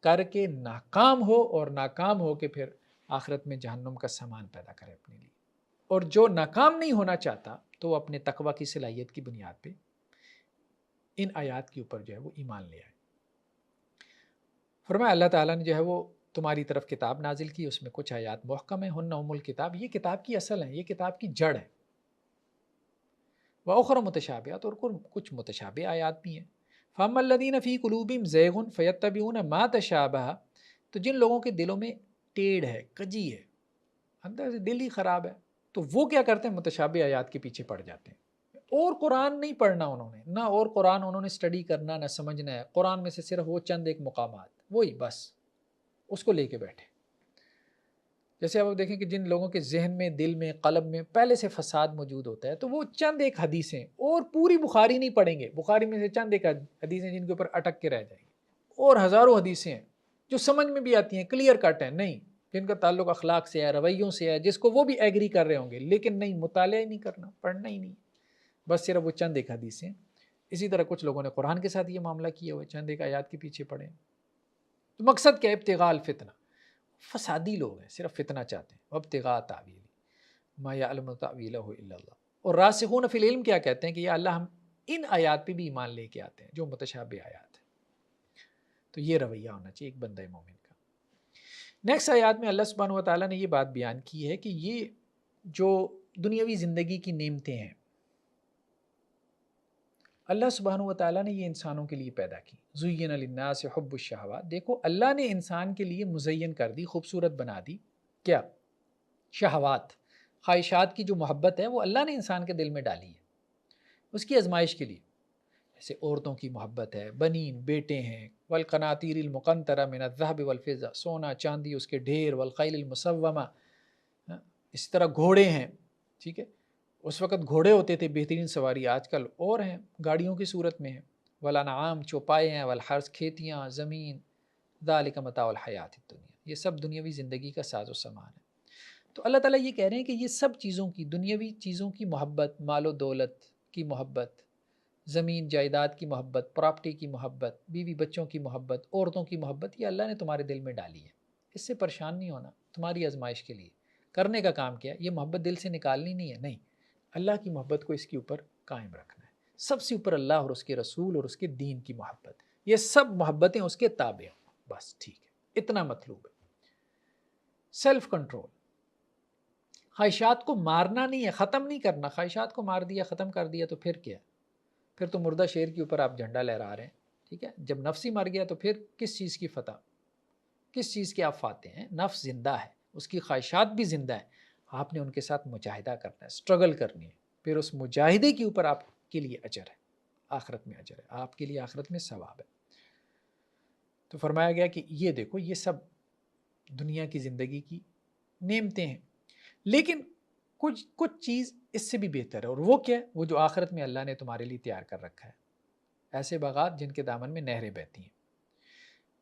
کر کے ناکام ہو، اور ناکام ہو کے پھر آخرت میں جہنم کا سامان پیدا کرے اپنے لیے، اور جو ناکام نہیں ہونا چاہتا تو وہ اپنے تقوی کی صلاحیت کی بنیاد پہ ان آیات کے اوپر جو ہے وہ ایمان لے آئے۔ فرمایا اللہ تعالیٰ نے جو ہے وہ تمہاری طرف کتاب نازل کی، اس میں کچھ آیات محکم ہیں، ہن ام الکتاب، یہ کتاب کی اصل ہے، یہ کتاب کی جڑ ہے۔ وَأُخْرَ متشابہات، اور کچھ متشابہ آیات بھی ہیں. فَأَمَّا الَّذِينَ فِي قُلُوبِهِمْ زَيْغٌ فَيَتَّبِعُونَ مَا تَشَابَهَ، تو جن لوگوں کے دلوں میں ٹیڑھ ہے، کجی ہے، اندر سے دل ہی خراب ہے، تو وہ کیا کرتے ہیں؟ متشابہ آیات کے پیچھے پڑ جاتے ہیں. اور قرآن نہیں پڑھنا انہوں نے، نہ اور قرآن انہوں نے اسٹڈی کرنا، نہ سمجھنا ہے. قرآن میں سے صرف وہ چند ایک مقامات، وہی بس اس کو لے کے بیٹھے. جیسے اب دیکھیں کہ جن لوگوں کے ذہن میں، دل میں، قلب میں پہلے سے فساد موجود ہوتا ہے، تو وہ چند ایک حدیثیں، اور پوری بخاری نہیں پڑھیں گے، بخاری میں سے چند ایک حدیثیں جن کے اوپر اٹک کے رہ جائیں گے، اور ہزاروں حدیثیں ہیں جو سمجھ میں بھی آتی ہیں، کلیئر کٹ ہیں، نہیں جن کا تعلق اخلاق سے ہے، رویوں سے ہے، جس کو وہ بھی ایگری کر رہے ہوں گے، لیکن نہیں، مطالعہ ہی نہیں کرنا، پڑھنا ہی نہیں، بس صرف وہ چند ایک حدیثیں. اسی طرح کچھ لوگوں نے قرآن کے ساتھ یہ معاملہ کیا ہوا ہے، چند ایک آیات کے پیچھے پڑھے. تو مقصد کیا ہے؟ ابتغاء الفتنہ. فسادی لوگ ہیں، صرف فتنہ چاہتے ہیں. وابتغاء تعویل ما یعلم تأویلہ الا اللہ. اور راسخون فی العلم کیا کہتے ہیں کہ یا اللہ ہم ان آیات پہ بھی ایمان لے کے آتے ہیں جو متشابہ آیات ہیں. تو یہ رویہ ہونا چاہیے ایک بندہ مومن کا. نیکسٹ آیات میں اللہ سبحانہ وتعالیٰ نے یہ بات بیان کی ہے کہ یہ جو دنیاوی زندگی کی نعمتیں ہیں، اللہ سبحانہ وتعالیٰ نے یہ انسانوں کے لیے پیدا کی. زُیِّنَ لِلنَّاسِ حُبُّ الشہوات. دیکھو اللہ نے انسان کے لیے مزین کر دی، خوبصورت بنا دی. کیا؟ شہوات، خواہشات کی جو محبت ہے وہ اللہ نے انسان کے دل میں ڈالی ہے اس کی آزمائش کے لیے. جیسے عورتوں کی محبت ہے، بنین بیٹے ہیں، والقناطیر المقنطرہ من الذهب والفضہ، سونا چاندی اس کے ڈھیر، والخیل المسومہ، اس طرح گھوڑے ہیں. ٹھیک ہے، اس وقت گھوڑے ہوتے تھے بہترین سواری، آج کل اور ہیں گاڑیوں کی صورت میں ہیں. والانعام چوپائے ہیں، والحرث کھیتیاں، زمین. ذالک متاع الحیات الدنیا، یہ سب دنیاوی زندگی کا ساز و سامان ہے. تو اللہ تعالیٰ یہ کہہ رہے ہیں کہ یہ سب چیزوں کی، دنیاوی چیزوں کی محبت، مال و دولت کی محبت، زمین جائیداد کی محبت، پراپرٹی کی محبت، بیوی بچوں کی محبت، عورتوں کی محبت، یہ اللہ نے تمہارے دل میں ڈالی ہے. اس سے پریشان نہیں ہونا، تمہاری آزمائش کے لیے. کرنے کا کام کیا ہے؟ یہ محبت دل سے نکالنی نہیں ہے، نہیں، اللہ کی محبت کو اس کے اوپر قائم رکھنا ہے. سب سے اوپر اللہ اور اس کے رسول اور اس کے دین کی محبت، یہ سب محبتیں اس کے تابع ہوں. بس ٹھیک ہے، اتنا مطلوب ہے. سیلف کنٹرول، خواہشات کو مارنا نہیں ہے، ختم نہیں کرنا. خواہشات کو مار دیا، ختم کر دیا تو پھر کیا؟ پھر تو مردہ شیر کے اوپر آپ جھنڈا لہرا رہے ہیں. ٹھیک ہے، جب نفس ہی مر گیا تو پھر کس چیز کی فتح، کس چیز کے آپ فاتح ہیں؟ نفس زندہ ہے، اس کی خواہشات بھی زندہ ہیں. آپ نے ان کے ساتھ مجاہدہ کرنا ہے، اسٹرگل کرنی ہے. پھر اس مجاہدے کے اوپر آپ کے لیے اجر ہے، آخرت میں اجر ہے، آپ کے لیے آخرت میں ثواب ہے. تو فرمایا گیا کہ یہ دیکھو، یہ سب دنیا کی زندگی کی نعمتیں ہیں، لیکن کچھ چیز اس سے بھی بہتر ہے. اور وہ کیا ہے؟ وہ جو آخرت میں اللہ نے تمہارے لیے تیار کر رکھا ہے. ایسے باغات جن کے دامن میں نہریں بہتی ہیں،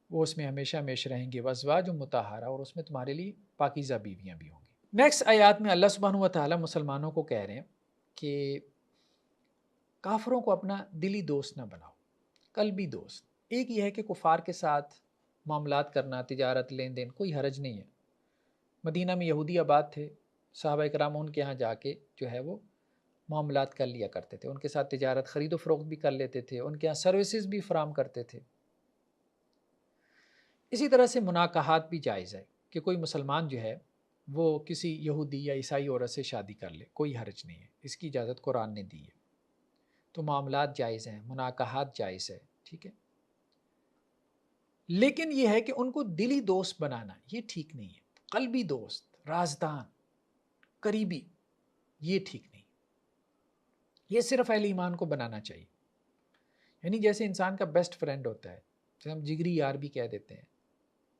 وہ اس میں ہمیشہ ہمیشہ رہیں گے. وازواج مطہرہ، اور اس میں تمہارے لیے پاکیزہ بیویاں بھی ہوں گی. نیکسٹ آیات میں اللہ سبحانہ و تعالیٰ مسلمانوں کو کہہ رہے ہیں کہ کافروں کو اپنا دلی دوست نہ بناؤ، قلبی دوست. ایک یہ ہے کہ کفار کے ساتھ معاملات کرنا، تجارت، لین دین، کوئی حرج نہیں ہے. مدینہ میں یہودی آباد تھے، صحابہ کرام ان کے ہاں جا کے جو ہے وہ معاملات کر لیا کرتے تھے، ان کے ساتھ تجارت، خرید و فروخت بھی کر لیتے تھے، ان کے ہاں سروسز بھی فراہم کرتے تھے. اسی طرح سے مناکحات بھی جائز ہے کہ کوئی مسلمان جو ہے وہ کسی یہودی یا عیسائی عورت سے شادی کر لے، کوئی حرج نہیں ہے، اس کی اجازت قرآن نے دی ہے. تو معاملات جائز ہیں، مناکحات جائز ہے. ٹھیک ہے، لیکن یہ ہے کہ ان کو دلی دوست بنانا یہ ٹھیک نہیں ہے. قلبی دوست، رازدان، قریبی، یہ ٹھیک نہیں. یہ صرف اہل ایمان کو بنانا چاہیے. یعنی جیسے انسان کا بیسٹ فرینڈ ہوتا ہے، جسے ہم جگری یار بھی کہہ دیتے ہیں،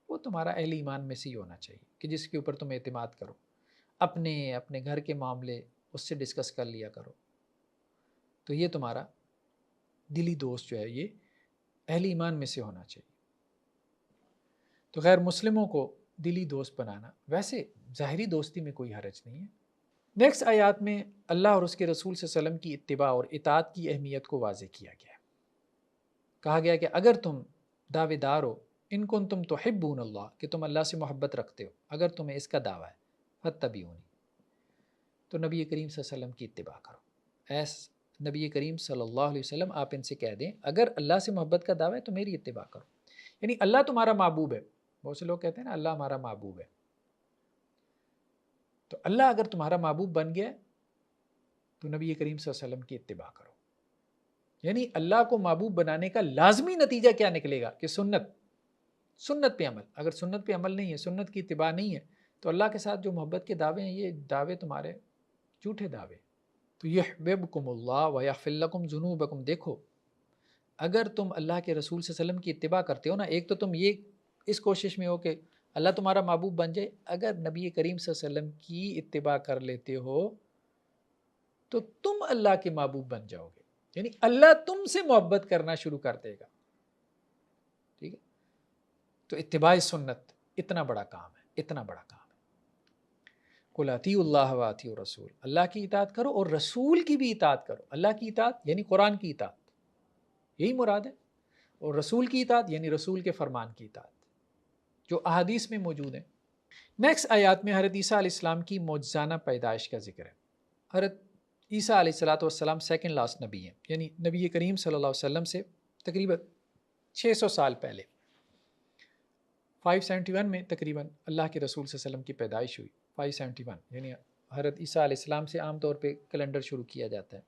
وہ تمہارا اہل ایمان میں سے ہی ہونا چاہیے کہ جس کے اوپر تم اعتماد کرو. اپنے گھر کے معاملے اس سے ڈسکس کر لیا کرو. تو یہ تمہارا دلی دوست جو ہے یہ اہل ایمان میں سے ہونا چاہیے. تو غیر مسلموں کو دلی دوست بنانا، ویسے ظاہری دوستی میں کوئی حرج نہیں ہے. نیکسٹ آیات میں اللہ اور اس کے رسول صلی اللہ علیہ وسلم کی اتباع اور اطاعت کی اہمیت کو واضح کیا گیا. کہا گیا کہ اگر تم دعوے دار ہو، ان کنتم تحبون اللہ، کہ تم اللہ سے محبت رکھتے ہو، اگر تمہیں اس کا دعویٰ ہے، فاتبعونی، تو نبی کریم صلی اللہ علیہ وسلم کی اتباع کرو. نبی کریم صلی اللہ علیہ وسلم آپ ان سے کہہ دیں اگر اللہ سے محبت کا دعویٰ ہے تو میری اتباع کرو. یعنی اللہ تمہارا محبوب ہے. بہت سے لوگ کہتے ہیں نا اللہ ہمارا محبوب ہے. تو اللہ اگر تمہارا محبوب بن گیا تو نبی کریم صلی اللہ علیہ وسلم کی اتباع کرو۔ یعنی اللہ کو محبوب بنانے کا لازمی نتیجہ کیا نکلے گا کہ سنت پہ عمل۔ اگر سنت پہ عمل نہیں ہے، سنت کی اتباع نہیں ہے، تو اللہ کے ساتھ جو محبت کے دعوے ہیں یہ دعوے تمہارے جھوٹے دعوے۔ تو یحببکم اللہ ویغفر لکم ذنوبکم، دیکھو اگر تم اللہ کے رسول صلی اللہ علیہ وسلم کی اتباع کرتے ہو نا، ایک تو تم یہ اس کوشش میں ہو کہ اللہ تمہارا محبوب بن جائے، اگر نبی کریم صلی اللہ علیہ وسلم کی اتباع کر لیتے ہو تو تم اللہ کے محبوب بن جاؤ گے، یعنی اللہ تم سے محبت کرنا شروع کر دے گا۔ ٹھیک ہے، تو اتباع سنت اتنا بڑا کام ہے، اتنا بڑا کام ہے۔ قل اطیعوا اللہ واطیعوا الرسول، اللہ کی اطاعت کرو اور رسول کی بھی اطاعت کرو۔ اللہ کی اطاعت یعنی قرآن کی اطاعت، یہی مراد ہے، اور رسول کی اطاعت یعنی رسول کے فرمان کی اطاعت جو احادیث میں موجود ہیں۔ نیکسٹ آیات میں حضرت عیسیٰ علیہ السلام کی معجزانہ پیدائش کا ذکر ہے۔ حضرت عیسیٰ علیہ السلام سیکنڈ لاسٹ نبی ہیں، یعنی نبی کریم صلی اللہ علیہ وسلم سے تقریباً 600 سال پہلے 571 میں تقریباً اللہ کے رسول صلی اللہ علیہ وسلم کی پیدائش ہوئی۔ 571 یعنی حضرت عیسیٰ علیہ السلام سے عام طور پہ کیلنڈر شروع کیا جاتا ہے،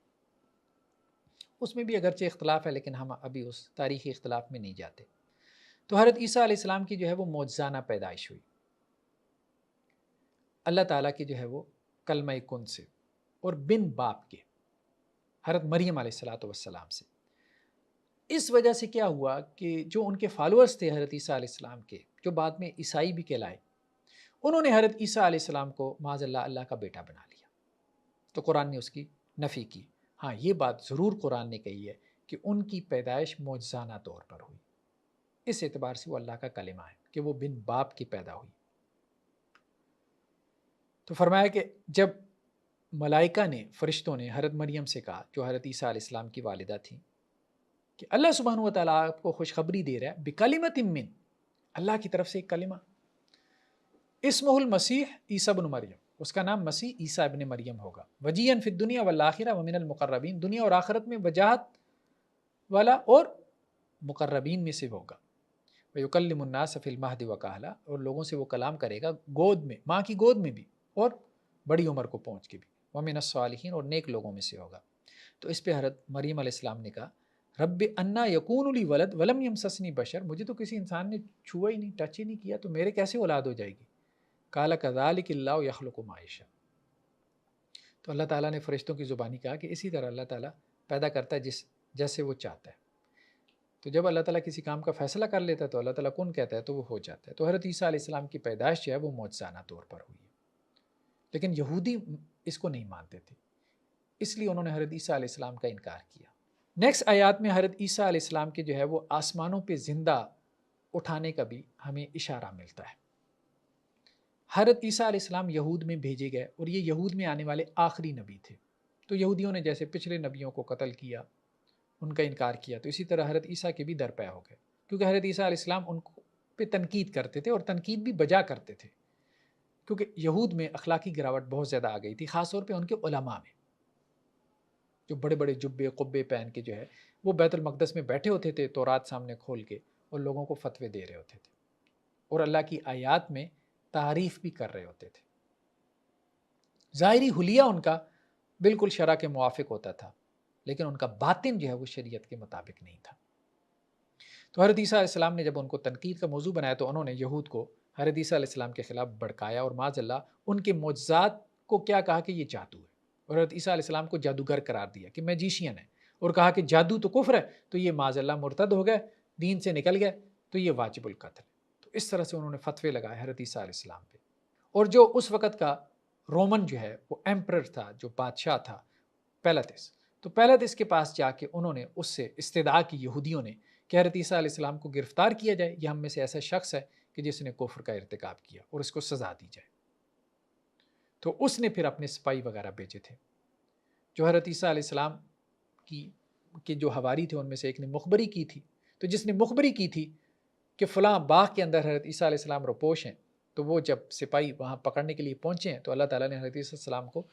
اس میں بھی اگرچہ اختلاف ہے لیکن ہم ابھی اس تاریخی اختلاف میں نہیں جاتے۔ تو حضرت عیسیٰ علیہ السلام کی جو ہے وہ معجزانہ پیدائش ہوئی اللہ تعالیٰ کی جو ہے وہ کلمہ کن سے اور بن باپ کے، حضرت مریم علیہ السلام سے۔ اس وجہ سے کیا ہوا کہ جو ان کے فالورز تھے حضرت عیسیٰ علیہ السلام کے، جو بعد میں عیسائی بھی کہلائے، انہوں نے حضرت عیسیٰ علیہ السلام کو معاذ اللہ اللہ کا بیٹا بنا لیا، تو قرآن نے اس کی نفی کی۔ ہاں یہ بات ضرور قرآن نے کہی ہے کہ ان کی پیدائش معجزانہ طور پر ہوئی، اس اعتبار سے وہ اللہ کا کلمہ ہے کہ وہ بن باپ کی پیدا ہوئی۔ تو فرمایا کہ جب ملائکہ نے، فرشتوں نے حضرت مریم سے کہا جو حضرت عیسیٰ علیہ السلام کی والدہ تھیں کہ اللہ سبحانہ و تعالیٰ آپ کو خوشخبری دے رہا ہے بکلمۃ من، اللہ کی طرف سے ایک کلمہ، اسمہ المسیح عیسیٰ بن مریم، اس کا نام مسیح عیسیٰ ابن مریم ہوگا، وجیہا فی الدنیا والآخرہ ومن المقربین، دنیا اور آخرت میں وجاہت والا اور مقربین میں سے ہوگا، ویکلم الناس فی المہد وکہلا، اور لوگوں سے وہ کلام کرے گا گود میں، ماں کی گود میں بھی اور بڑی عمر کو پہنچ کے بھی، ومن الصالحین، اور نیک لوگوں میں سے ہوگا۔ تو اس پہ حضرت مریم علیہ السلام نے کہا رب انا یکون لی ولد ولم یمسسنی بشر، مجھے تو کسی انسان نے چھوا ہی نہیں، ٹچ ہی نہیں کیا، تو میرے کیسے اولاد ہو جائے گی؟ قال کذالک اللہ یخلق ما یشاء، تو اللہ تعالیٰ نے فرشتوں کی زبانی کہا کہ اسی طرح اللہ تعالیٰ پیدا کرتا ہے جیسے وہ چاہتا ہے۔ تو جب اللہ تعالیٰ کسی کام کا فیصلہ کر لیتا ہے تو اللہ تعالیٰ کون کہتا ہے تو وہ ہو جاتا ہے۔ تو حضرت عیسیٰ علیہ السلام کی پیدائش جو ہے وہ معجزانہ طور پر ہوئی ہے، لیکن یہودی اس کو نہیں مانتے تھے، اس لیے انہوں نے حضرت عیسیٰ علیہ السلام کا انکار کیا۔ نیکسٹ آیات میں حضرت عیسیٰ علیہ السلام کے جو ہے وہ آسمانوں پہ زندہ اٹھانے کا بھی ہمیں اشارہ ملتا ہے۔ حضرت عیسیٰ علیہ السلام یہود میں بھیجے گئے اور یہ یہود میں آنے والے آخری نبی تھے، تو یہودیوں نے جیسے پچھلے نبیوں کو قتل کیا، ان کا انکار کیا، تو اسی طرح حضرت عیسیٰ کے بھی در پہ ہو گئے، کیونکہ حضرت عیسیٰ علیہ السلام ان پہ تنقید کرتے تھے اور تنقید بھی بجا کرتے تھے، کیونکہ یہود میں اخلاقی گراوٹ بہت زیادہ آ گئی تھی، خاص طور پہ ان کے علماء میں، جو بڑے بڑے جبے قبے پہن کے جو ہے وہ بیت المقدس میں بیٹھے ہوتے تھے تورات سامنے کھول کے اور لوگوں کو فتوے دے رہے ہوتے تھے اور اللہ کی آیات میں تعریف بھی کر رہے ہوتے تھے۔ ظاہری حلیہ ان کا بالکل شرع کے موافق ہوتا تھا، لیکن ان کا باطن جو ہے وہ شریعت کے مطابق نہیں تھا۔ تو حضرت عیسیٰ علیہ السلام نے جب ان کو تنقید کا موضوع بنایا تو انہوں نے یہود کو حضرت عیسیٰ علیہ السلام کے خلاف بھڑکایا اور معاذ اللہ ان کے معجزات کو کیا کہا کہ یہ جادو ہے، اور حضرت عیسیٰ علیہ السلام کو جادوگر قرار دیا کہ میجیشین ہے، اور کہا کہ جادو تو کفر ہے، تو یہ معاذ اللہ مرتد ہو گئے، دین سے نکل گئے، تو یہ واجب القتل ہے۔ تو اس طرح سے انہوں نے فتوے لگائے حضرت عیسیٰ علیہ السلام پہ، اور جو اس وقت کا رومن جو ہے وہ ایمپرر تھا، جو بادشاہ تھا پیلاطس، تو پیلاطس کے پاس جا کے انہوں نے اس سے استدعا کی یہودیوں نے کہ حضرت عیسیٰ علیہ السلام کو گرفتار کیا جائے، یہ ہم میں سے ایسا شخص ہے کہ جس نے کفر کا ارتکاب کیا، اور اس کو سزا دی جائے۔ تو اس نے پھر اپنے سپاہی وغیرہ بھیجے تھے، جو حضرت عیسیٰ علیہ السلام کی جو حواری تھے ان میں سے ایک نے مخبری کی تھی، تو جس نے مخبری کی تھی کہ فلاں باغ کے اندر حضرت عیسیٰ علیہ السلام روپوش ہیں، تو وہ جب سپاہی وہاں پکڑنے کے لیے پہنچے ہیں تو اللہ تعالیٰ نے حضرت عیسیٰ علیہ السلام کو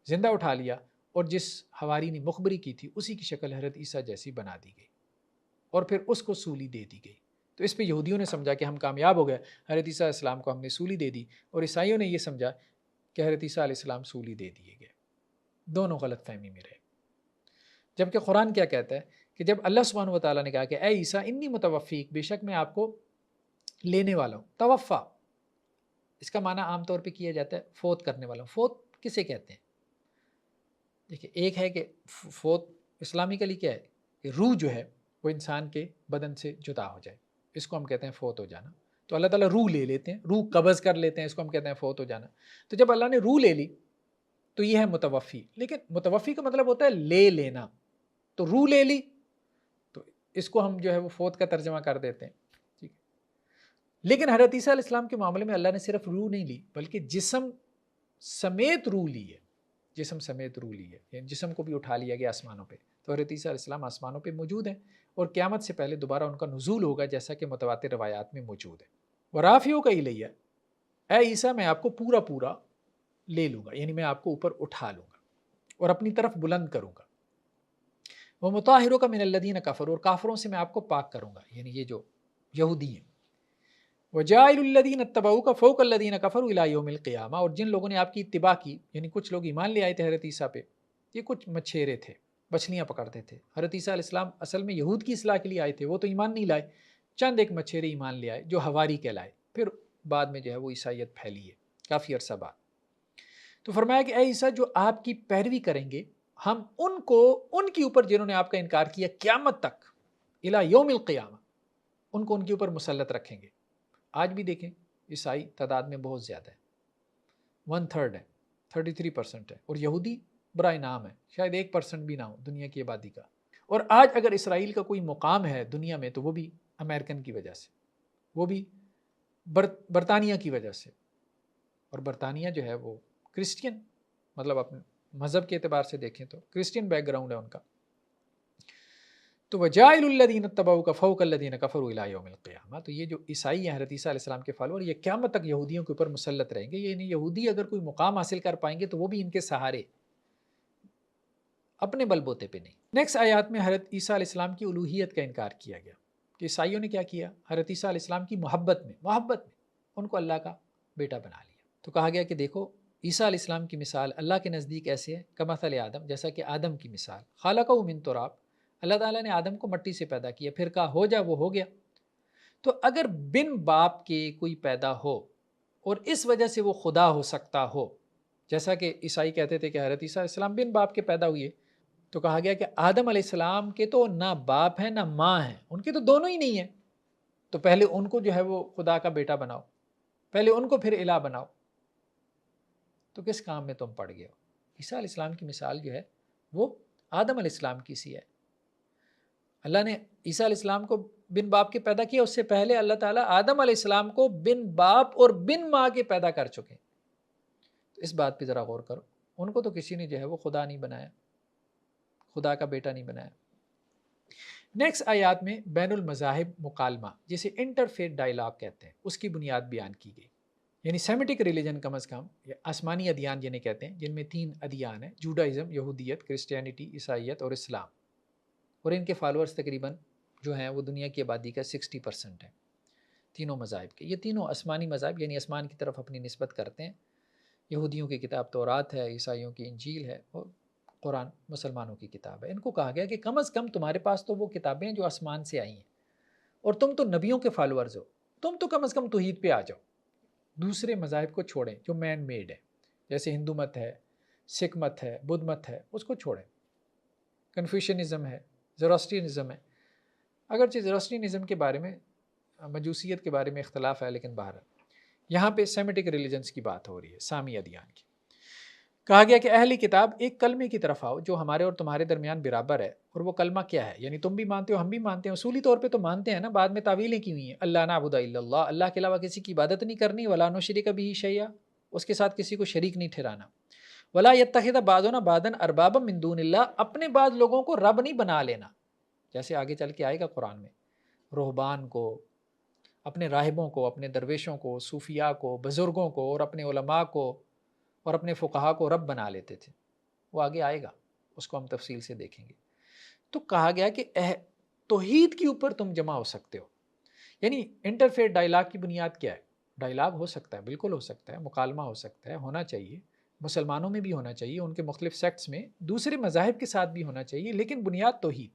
زندہ اٹھا لیا، اور جس حواری نے مخبری کی تھی اسی کی شکل حضرت عیسیٰ جیسی بنا دی گئی، اور پھر اس کو سولی دے دی گئی۔ تو اس پہ یہودیوں نے سمجھا کہ ہم کامیاب ہو گئے، حضرت عیسیٰ علیہ السلام کو ہم نے سولی دے دی، اور عیسائیوں نے یہ سمجھا کہ حضرت عیسیٰ علیہ السلام سولی دے دیے گئے۔ دونوں غلط فہمی میں رہے. جبکہ قرآن کیا کہتا ہے کہ جب اللہ سبحانہ و تعالیٰ نے کہا کہ اے عیسیٰ انی متوفیک، بے شک میں آپ کو لینے والا ہوں. توفع اس کا معنی عام طور پہ کیا جاتا ہے فوت کرنے والا. فوت کسے کہتے ہیں؟ دیکھیں، ایک ہے کہ فوت اسلامکلی کیا ہے کہ روح جو ہے وہ انسان کے بدن سے جدا ہو جائے، اس کو ہم کہتے ہیں فوت ہو جانا. تو اللہ تعالیٰ روح لے لیتے ہیں، روح قبض کر لیتے ہیں، اس کو ہم کہتے ہیں فوت ہو جانا. تو جب اللہ نے روح لے لی تو یہ ہے متوفی. لیکن متوفی کا مطلب ہوتا ہے لے لینا. تو روح لے لی تو اس کو ہم جو ہے وہ فوت کا ترجمہ کر دیتے ہیں. ٹھیک ہے. لیکن حضرت عیسیٰ علیہ السلام کے معاملے میں اللہ نے صرف روح نہیں لی بلکہ جسم سمیت روح لی ہے. جسم سمیت روح لی ہے، یعنی جسم کو بھی اٹھا لیا گیا آسمانوں پہ. تو حضرت عیسیٰ علیہ السلام آسمانوں پہ موجود ہیں اور قیامت سے پہلے دوبارہ ان کا نزول ہوگا جیسا کہ متواتر روایات میں موجود ہے. ورافیوں کا الیہ، اے عیسیٰ میں آپ کو پورا پورا لے لوں گا، یعنی میں آپ کو اوپر اٹھا لوں گا اور اپنی طرف بلند کروں گا. وہ مطہروں کا من الذین کفروا، اور کافروں سے میں آپ کو پاک کروں گا، یعنی یہ جو یہودی ہیں. وجاعل الذین اتبعوک فوق الذین کفروا الی یوم القیامہ، اور جن لوگوں نے آپ کی اتباع کی، یعنی کچھ لوگ ایمان لے آئے تھے حضرت عیسیٰ پہ. یہ کچھ مچھیرے تھے، مچھلیاں پکڑتے تھے. حضرت عیسیٰ علیہ السلام اصل میں یہود کی اصلاح کے لیے آئے تھے، وہ تو ایمان نہیں لائے. چند ایک مچھیرے ایمان لے آئے جو حواری کہلائے، پھر بعد میں جو ہے وہ عیسائیت پھیلی ہے کافی عرصہ بعد. تو فرمایا کہ اے عیسیٰ جو آپ کی پیروی کریں گے ہم ان کے اوپر جنہوں نے آپ کا انکار کیا قیامت تک، الی یوم القیامہ، ان کو ان کے اوپر مسلط رکھیں گے. آج بھی دیکھیں عیسائی تعداد میں بہت زیادہ ہے، 1/3 ہے، 33% ہے، اور یہودی برائے نام ہے، شاید 1% بھی نہ ہو دنیا کی آبادی کا. اور آج اگر اسرائیل کا کوئی مقام ہے دنیا میں تو وہ بھی امریکن کی وجہ سے، وہ بھی برطانیہ کی وجہ سے. اور برطانیہ جو ہے وہ کرسچین، مطلب اپنے مذہب کے اعتبار سے دیکھیں تو کرسچین بیک گراؤنڈ ہے ان کا. تو وجاعل الذین اتبعوک فوق الذین کفروا الی یوم القیامہ، تو یہ جو عیسائی ہیں حضرت عیسیٰ علیہ السلام کے فالوور، یہ قیامت تک یہودیوں کے اوپر مسلط رہیں گے. یعنی یہودی اگر کوئی مقام حاصل کر پائیں گے تو وہ بھی ان کے سہارے، اپنے بل بوتے پہ نہیں. نیکسٹ آیات میں حضرت عیسیٰ علیہ السلام کی الوہیت کا انکار کیا گیا کہ عیسائیوں نے کیا کیا، حضرت عیسیٰ علیہ السلام کی محبت میں ان کو اللہ کا بیٹا بنا لیا. تو کہا گیا کہ دیکھو عیسیٰ علیہ السلام کی مثال اللہ کے نزدیک ایسے ہے کمثل آدم، جیسا کہ آدم کی مثال. خلقہ من تراب، اللہ تعالیٰ نے آدم کو مٹی سے پیدا کیا، پھر کہا ہو جا، وہ ہو گیا. تو اگر بن باپ کے کوئی پیدا ہو اور اس وجہ سے وہ خدا ہو سکتا ہو، جیسا کہ عیسائی کہتے تھے کہ حضرت عیسیٰ علیہ السلام بن باپ کے پیدا ہوئے، تو کہا گیا کہ آدم علیہ السلام کے تو نہ باپ ہے نہ ماں ہے، ان کے تو دونوں ہی نہیں ہیں. تو پہلے ان کو جو ہے وہ خدا کا بیٹا بناؤ، پہلے ان کو پھر الہ بناؤ. تو کس کام میں تم پڑ گئے ہو؟ عیسیٰ علیہ السلام کی مثال جو ہے وہ آدم علیہ السلام کی سی ہے. اللہ نے عیسیٰ علیہ السلام کو بن باپ کے پیدا کیا، اس سے پہلے اللہ تعالیٰ آدم علیہ السلام کو بن باپ اور بن ماں کے پیدا کر چکے. تو اس بات پہ ذرا غور کرو، ان کو تو کسی نے جو ہے وہ خدا نہیں بنایا، خدا کا بیٹا نہیں بنایا. نیکسٹ آیات میں بین المذاہب مکالمہ، جسے انٹرفیتھ ڈائلاگ کہتے ہیں، اس کی بنیاد بیان کی گئی. یعنی سیمیٹک ریلیجن کم از کم، آسمانی ادیان جنہیں کہتے ہیں، جن میں 3 ادیان ہیں، جوڈائزم، یہودیت، کرسچینٹی، عیسائیت اور اسلام. اور ان کے فالورز تقریباً جو ہیں وہ دنیا کی آبادی کا 60% ہیں تینوں مذاہب کے. یہ تینوں آسمانی مذاہب یعنی آسمان کی طرف اپنی نسبت کرتے ہیں. یہودیوں کی کتاب تورات ہے، عیسائیوں کی انجیل ہے، اور قرآن مسلمانوں کی کتاب ہے. ان کو کہا گیا کہ کم از کم تمہارے پاس تو وہ کتابیں ہیں جو آسمان سے آئی ہیں، اور تم تو نبیوں کے فالورز ہو، تم تو کم از کم توحید پہ آ جاؤ. دوسرے مذاہب کو چھوڑیں جو مین میڈ ہے، جیسے ہندو مت ہے، سکھ مت ہے، بدھ مت ہے، اس کو چھوڑیں. کنفیوشنزم ہے، زروسٹرینزم ہے. اگرچہ زروسٹرینزم کے بارے میں، مجوسیت کے بارے میں اختلاف ہے، لیکن بہرحال یہاں پہ سیمیٹک ریلیجنس کی بات ہو رہی ہے، سامی ادیان کی. کہا گیا کہ اہلی کتاب ایک کلمے کی طرف آؤ جو ہمارے اور تمہارے درمیان برابر ہے. اور وہ کلمہ کیا ہے؟ یعنی تم بھی مانتے ہو، ہم بھی مانتے ہیں، اصولی طور پہ تو مانتے ہیں نا، بعد میں تعویلیں کی ہوئی ہیں. اللہ نعبد الا اللہ، اللہ کے علاوہ کسی کی عبادت نہیں کرنی. ولا نشرک بہ شیئا، اس کے ساتھ کسی کو شریک نہیں ٹھہرانا. ولا یتخذ بعضنا بعضا اربابا من دون اللہ، اپنے بعض لوگوں کو رب نہیں بنا لینا. جیسے آگے چل کے آئے گا قرآن میں، رہبان کو، اپنے راہبوں کو، اپنے درویشوں کو، صوفیاء کو، بزرگوں کو، اور اپنے علماء کو اور اپنے فقہا کو رب بنا لیتے تھے. وہ آگے آئے گا، اس کو ہم تفصیل سے دیکھیں گے. تو کہا گیا کہ توحید کے اوپر تم جمع ہو سکتے ہو. یعنی انٹرفیتھ ڈائلاگ کی بنیاد کیا ہے؟ ڈائلاگ ہو سکتا ہے، بالکل ہو سکتا ہے، مکالمہ ہو سکتا ہے، ہونا چاہیے، مسلمانوں میں بھی ہونا چاہیے، ان کے مختلف سیکٹس میں، دوسرے مذاہب کے ساتھ بھی ہونا چاہیے، لیکن بنیاد توحید،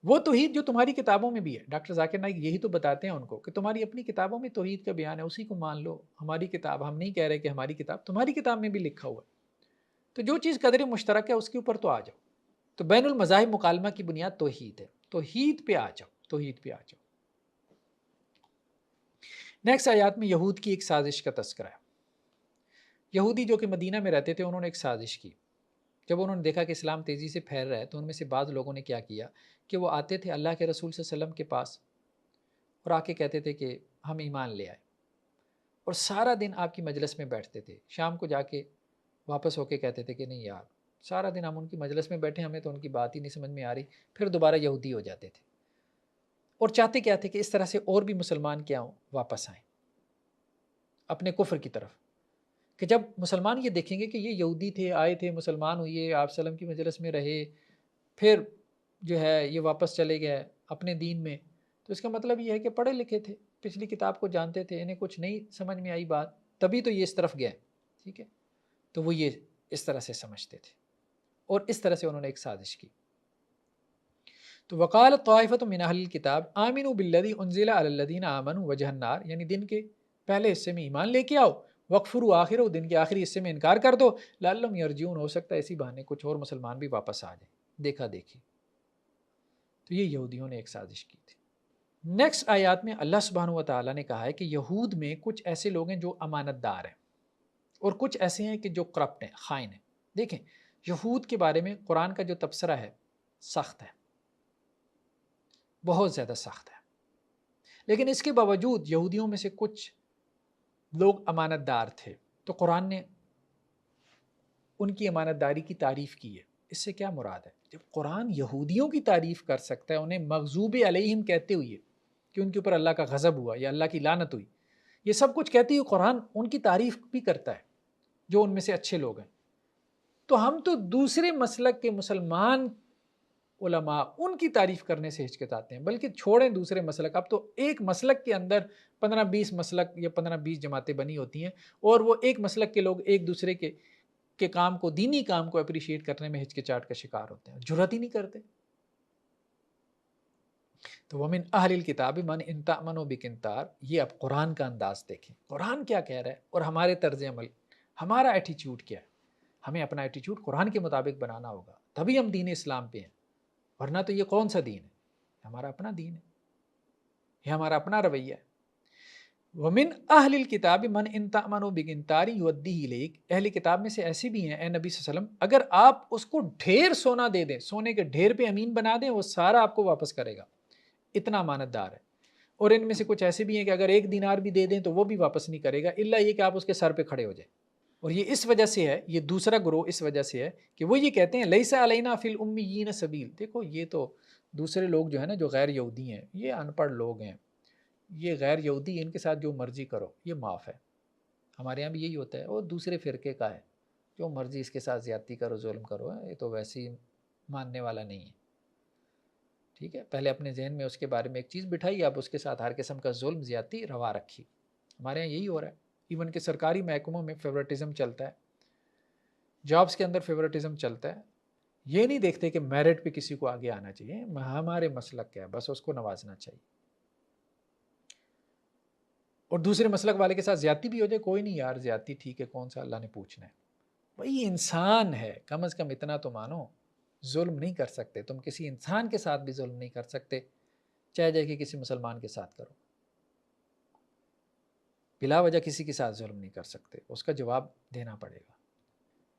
وہ توحید جو تمہاری کتابوں میں بھی ہے۔ ڈاکٹر ذاکر نائک یہی تو بتاتے ہیں ان کو کہ تمہاری اپنی کتابوں میں توحید کا بیان ہے، اسی کو مان لو۔ ہماری کتاب، ہم نہیں کہہ رہے کہ ہماری کتاب، تمہاری کتاب میں بھی لکھا ہوا ہے، تو جو چیز قدر مشترک ہے اس کے اوپر تو آ جاؤ۔ تو بین المذاہب مکالمہ کی بنیاد توحید ہے، توحید پہ آ جاؤ، توحید پہ آ جاؤ۔ نیکسٹ آیات میں یہود کی ایک سازش کا تذکرہ ہے۔ یہودی جو کہ مدینہ میں رہتے تھے، انہوں نے ایک سازش کی۔ جب انہوں نے دیکھا کہ اسلام تیزی سے پھیل رہا ہے تو ان میں سے بعض لوگوں نے کیا کیا کہ وہ آتے تھے اللہ کے رسول صلی اللہ علیہ وسلم کے پاس اور آ کے کہتے تھے کہ ہم ایمان لے آئے، اور سارا دن آپ کی مجلس میں بیٹھتے تھے۔ شام کو جا کے واپس ہو کے کہتے تھے کہ نہیں یار، سارا دن ہم ان کی مجلس میں بیٹھے، ہمیں تو ان کی بات ہی نہیں سمجھ میں آ رہی، پھر دوبارہ یہودی ہو جاتے تھے۔ اور چاہتے کیا تھے کہ اس طرح سے اور بھی مسلمان کیا ہوں، واپس آئیں اپنے کفر کی طرف، کہ جب مسلمان یہ دیکھیں گے کہ یہ یہودی تھے، آئے تھے، مسلمان ہوئے، آپ وسلم کی مجلس میں رہے، پھر جو ہے یہ واپس چلے گئے اپنے دین میں، تو اس کا مطلب یہ ہے کہ پڑھے لکھے تھے، پچھلی کتاب کو جانتے تھے، انہیں کچھ نہیں سمجھ میں آئی بات، تبھی تو یہ اس طرف گئے، ٹھیک ہے؟ تو وہ یہ اس طرح سے سمجھتے تھے، اور اس طرح سے انہوں نے ایک سازش کی۔ تو وقالت طائفۃ من اہل الکتاب آمنوا بالذی انزل علی الذین آمنوا وجہ النہار، یعنی دن کے پہلے حصے میں ایمان لے کے آؤ، وکفروا آخرہ، دن کے آخری حصے میں انکار کر دو، لعلہم یرجعون، ہو سکتا ہے اسی بہانے کچھ اور مسلمان بھی واپس آ جائیں، دیکھا دیکھی۔ تو یہ یہودیوں نے ایک سازش کی تھی۔ نیکسٹ آیات میں اللہ سبحانہ و تعالیٰ نے کہا ہے کہ یہود میں کچھ ایسے لوگ ہیں جو امانت دار ہیں، اور کچھ ایسے ہیں کہ جو کرپٹ ہیں، خائن ہیں۔ دیکھیں یہود کے بارے میں قرآن کا جو تبصرہ ہے سخت ہے، بہت زیادہ سخت ہے، لیکن اس کے باوجود یہودیوں میں سے کچھ لوگ امانت دار تھے، تو قرآن نے ان کی امانت داری کی تعریف کی ہے۔ اس سے کیا مراد ہے؟ جب قرآن یہودیوں کی تعریف کر سکتا ہے، انہیں مغضوب علیہم کہتے ہوئے کہ ان کے اوپر اللہ کا غضب ہوا یا اللہ کی لعنت ہوئی، یہ سب کچھ کہتے ہوئے قرآن ان کی تعریف بھی کرتا ہے جو ان میں سے اچھے لوگ ہیں، تو ہم تو دوسرے مسلک کے مسلمان علماء ان کی تعریف کرنے سے ہچکچاتے ہیں، بلکہ چھوڑیں دوسرے مسلک۔ اب تو ایک مسلک کے اندر 15-20 مسلک یا 15-20 جماعتیں بنی ہوتی ہیں، اور وہ ایک مسلک کے لوگ ایک دوسرے کے کام کو، دینی کام کو اپریشیٹ کرنے میں ہچکچاہٹ کا شکار ہوتے ہیں، جرات ہی نہیں کرتے۔ تو ومن اہل الکتاب من ان تأمنوا بقنطار، یہ اب قرآن کا انداز دیکھیں، قرآن کیا کہہ رہا ہے اور ہمارے طرز عمل، ہمارا ایٹیچیوڈ کیا ہے۔ ہمیں اپنا ایٹیچیوڈ قرآن کے مطابق بنانا ہوگا، تبھی ہم دین اسلام پہ ہیں، ورنہ تو یہ کون سا دین ہے؟ ہمارا اپنا دین ہے، یہ ہمارا اپنا رویہ ہے۔ ومن اہل الکتاب من ان تأمنوا بقنطار یؤدیہ الیک، اہل کتاب میں سے ایسے بھی ہیں اے نبی صلی اللہ علیہ وسلم، اگر آپ اس کو ڈھیر سونا دے دیں، سونے کے ڈھیر پہ امین بنا دیں، وہ سارا آپ کو واپس کرے گا، اتنا امانت دار ہے۔ اور ان میں سے کچھ ایسے بھی ہیں کہ اگر 1 دینار بھی دے دیں تو وہ بھی واپس نہیں کرے گا، الا یہ کہ آپ اس کے سر پہ کھڑے ہو جائیں۔ اور یہ اس وجہ سے ہے، یہ دوسرا گروہ اس وجہ سے ہے کہ وہ یہ کہتے ہیں لیس علینا فی الامیین سبیل، دیکھو یہ تو دوسرے لوگ جو ہے نا، جو غیر یہودی ہیں، یہ ان پڑھ لوگ ہیں، یہ غیر یہودی، ان کے ساتھ جو مرضی کرو یہ معاف ہے۔ ہمارے یہاں بھی یہی ہوتا ہے، اور دوسرے فرقے کا ہے، جو مرضی اس کے ساتھ زیادتی کرو، ظلم کرو، یہ تو ویسے ہی ماننے والا نہیں ہے، ٹھیک ہے؟ پہلے اپنے ذہن میں اس کے بارے میں ایک چیز بٹھائی، آپ اس کے ساتھ ہر قسم کا ظلم، زیادتی روا رکھی۔ ہمارے یہاں یہی ہو رہا ہے، ایون کہ سرکاری محکموں میں فیورٹزم چلتا ہے، جابز کے اندر فیورٹزم چلتا ہے، یہ نہیں دیکھتے کہ میرٹ پہ کسی کو آگے آنا چاہیے، ہمارے مسلک کیا ہے، بس اس کو نوازنا چاہیے۔ اور دوسرے مسلک والے کے ساتھ زیادتی بھی ہو جائے، کوئی نہیں یار زیادتی ٹھیک ہے، کون سا اللہ نے پوچھنا ہے، بھائی انسان ہے، کم از کم اتنا تو مانو، ظلم نہیں کر سکتے تم، کسی انسان کے ساتھ بھی ظلم نہیں کر سکتے، چاہے جائے کہ کسی مسلمان کے ساتھ کرو، بلا وجہ کسی کے ساتھ ظلم نہیں کر سکتے، اس کا جواب دینا پڑے گا۔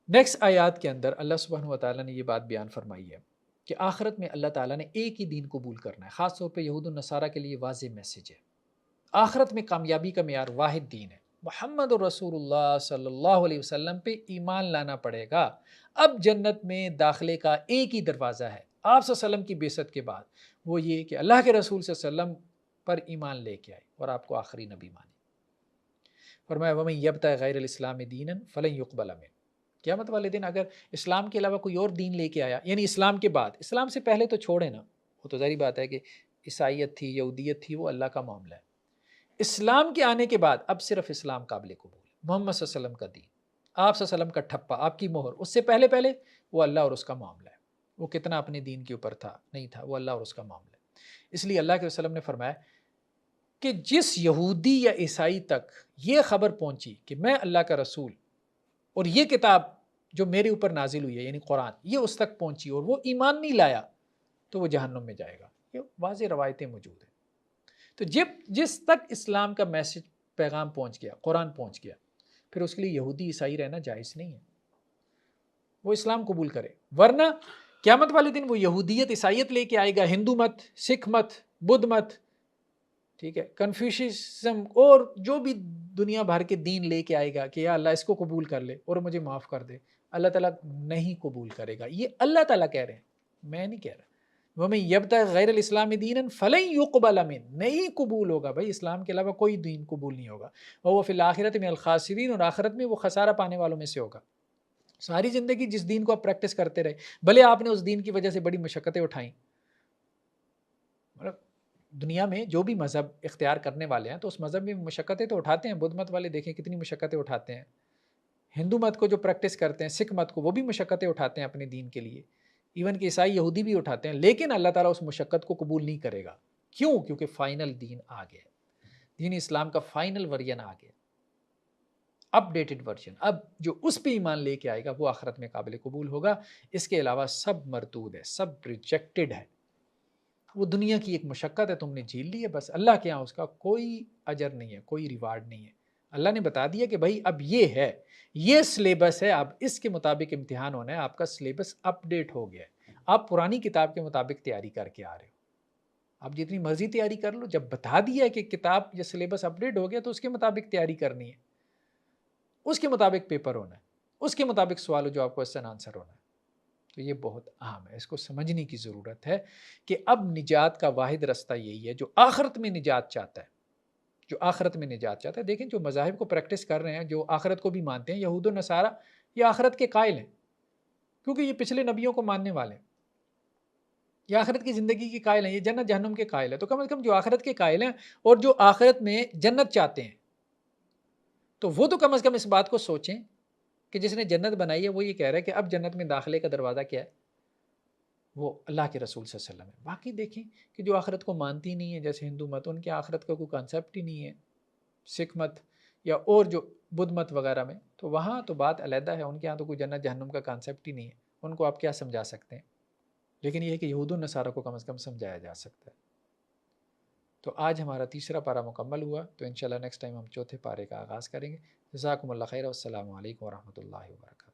نیکسٹ آیات کے اندر اللہ سبحانہ و تعالیٰ نے یہ بات بیان فرمائی ہے کہ آخرت میں اللہ تعالیٰ نے ایک ہی دین قبول کرنا ہے، خاص طور پہ یہود و نصارہ کے لیے واضح میسیج ہے۔ آخرت میں کامیابی کا معیار واحد دین ہے، محمد رسول اللہ صلی اللہ علیہ وسلم پہ ایمان لانا پڑے گا۔ اب جنت میں داخلے کا ایک ہی دروازہ ہے آپ صلی اللہ علیہ وسلم کی بعثت کے بعد، وہ یہ کہ اللہ کے رسول صلی اللہ علیہ وسلم پر ایمان لے کے آئے اور آپ کو آخری نبی مانے۔ فرمایا وَمَن يَبْتَغِ غَيْرَ الْإِسْلَامِ دِينًا فَلَن يُقْبَلَ مِنْهُ، قیامت والے دن اگر اسلام کے علاوہ کوئی اور دین لے کے آیا، یعنی اسلام کے بعد، اسلام سے پہلے تو چھوڑے نا، وہ تو ظاہری بات ہے کہ عیسائیت تھی، یہودیت تھی، وہ اللہ کا معاملہ ہے۔ اسلام کے آنے کے بعد اب صرف اسلام قابل قبول ہے، محمد صلی اللہ علیہ وسلم کا دین، آپ صلی اللہ علیہ وسلم کا ٹھپا، آپ کی مہر، اس سے پہلے پہلے وہ اللہ اور اس کا معاملہ ہے، وہ کتنا اپنے دین کے اوپر تھا نہیں تھا، وہ اللہ اور اس کا معاملہ ہے۔ اس لیے اللہ کے وسلم نے فرمایا کہ جس یہودی یا عیسائی تک یہ خبر پہنچی کہ میں اللہ کا رسول اور یہ کتاب جو میرے اوپر نازل ہوئی ہے یعنی قرآن یہ اس تک پہنچی اور وہ ایمان نہیں لایا تو وہ جہنم میں جائے گا۔ یہ واضح روایتیں موجود ہیں۔ تو جس تک اسلام کا میسج پیغام پہنچ گیا، قرآن پہنچ گیا، پھر اس کے لیے یہودی عیسائی رہنا جائز نہیں ہے، وہ اسلام قبول کرے، ورنہ قیامت والے دن وہ یہودیت عیسائیت لے کے آئے گا، ہندو مت، سکھ مت، بدھ مت، ٹھیک ہے، کنفیوشزم اور جو بھی دنیا بھر کے دین لے کے آئے گا کہ یا اللہ اس کو قبول کر لے اور مجھے معاف کر دے، اللہ تعالیٰ نہیں قبول کرے گا۔ یہ اللہ تعالیٰ کہہ رہے ہیں، میں نہیں کہہ رہا۔ وَمَن يَبْتَغِ غَيْرَ الْإِسْلَامِ دِينًا فَلَن يُقْبَلَ مِنْهُ، نہیں قبول ہوگا بھائی، اسلام کے علاوہ کوئی دین قبول نہیں ہوگا۔ وَهُوَ فِي الْآخِرَةِ مِنَ الْخَاسِرِينَ، اور آخرت میں وہ خسارہ پانے والوں میں سے ہوگا۔ ساری زندگی جس دین کو آپ پریکٹس کرتے رہے، بھلے آپ نے اس دین کی وجہ سے بڑی مشقتیں اٹھائیں، مطلب دنیا میں جو بھی مذہب اختیار کرنے والے ہیں تو اس مذہب میں مشقتیں تو اٹھاتے ہیں، بدھ مت والے دیکھیں کتنی مشقتیں اٹھاتے ہیں، ہندو مت کو جو پریکٹس کرتے ہیں، سکھ مت کو، وہ بھی مشقتیں اٹھاتے ہیں اپنے دین کے لیے، ایون کہ عیسائی یہودی بھی اٹھاتے ہیں، لیکن اللہ تعالیٰ اس مشقت کو قبول نہیں کرے گا۔ کیوں؟ کیونکہ فائنل دین آ گیا، دین اسلام کا فائنل ورژن آ گیا، اپ ڈیٹڈ ورژن۔ اب جو اس پہ ایمان لے کے آئے گا وہ آخرت میں قابل قبول ہوگا، اس کے علاوہ سب مردود ہے، سب ریجیکٹڈ ہے۔ وہ دنیا کی ایک مشقت ہے، تم نے جھیل لی ہے، بس اللہ کے ہاں اس کا کوئی اجر نہیں ہے، کوئی ریوارڈ نہیں ہے۔ اللہ نے بتا دیا کہ بھائی اب یہ ہے، یہ سلیبس ہے، اب اس کے مطابق امتحان ہونا ہے، آپ کا سلیبس اپ ڈیٹ ہو گیا ہے، آپ پرانی کتاب کے مطابق تیاری کر کے آ رہے ہو، آپ جتنی مرضی تیاری کر لو، جب بتا دیا ہے کہ کتاب یا سلیبس اپ ڈیٹ ہو گیا تو اس کے مطابق تیاری کرنی ہے، اس کے مطابق پیپر ہونا ہے، اس کے مطابق سوال و جواب کوسچن آنسر ہونا ہے۔ تو یہ بہت اہم ہے، اس کو سمجھنے کی ضرورت ہے کہ اب نجات کا واحد رستہ یہی ہے، جو آخرت میں نجات چاہتا ہے، جو آخرت میں نجات چاہتا ہے۔ دیکھیں جو مذاہب کو پریکٹس کر رہے ہیں، جو آخرت کو بھی مانتے ہیں، یہود و نصارہ، یہ آخرت کے قائل ہیں کیونکہ یہ پچھلے نبیوں کو ماننے والے ہیں، یہ آخرت کی زندگی کے قائل ہیں، یہ جنت جہنم کے قائل ہیں۔ تو کم از کم جو آخرت کے قائل ہیں اور جو آخرت میں جنت چاہتے ہیں، تو وہ تو کم از کم اس بات کو سوچیں کہ جس نے جنت بنائی ہے وہ یہ کہہ رہا ہے کہ اب جنت میں داخلے کا دروازہ کیا ہے؟ وہ اللہ کے رسول صلی اللہ علیہ وسلم ہے۔ باقی دیکھیں کہ جو آخرت کو مانتی نہیں ہے، جیسے ہندو مت، ان کے آخرت کا کوئی کانسیپٹ ہی نہیں ہے، سکھ مت یا اور جو بدھ مت وغیرہ میں، تو وہاں تو بات علیحدہ ہے، ان کے ہاں تو کوئی جنت جہنم کا کانسیپٹ ہی نہیں ہے، ان کو آپ کیا سمجھا سکتے ہیں؟ لیکن یہ ہے کہ یہود و نصارہ کو کم از کم سمجھایا جا سکتا ہے۔ تو آج ہمارا تیسرا پارہ مکمل ہوا، تو انشاءاللہ نیکسٹ ٹائم ہم چوتھے پارے کا آغاز کریں گے۔ جزاکم اللہ خیر، والسلام علیکم ورحمۃ اللہ وبرکاتہ۔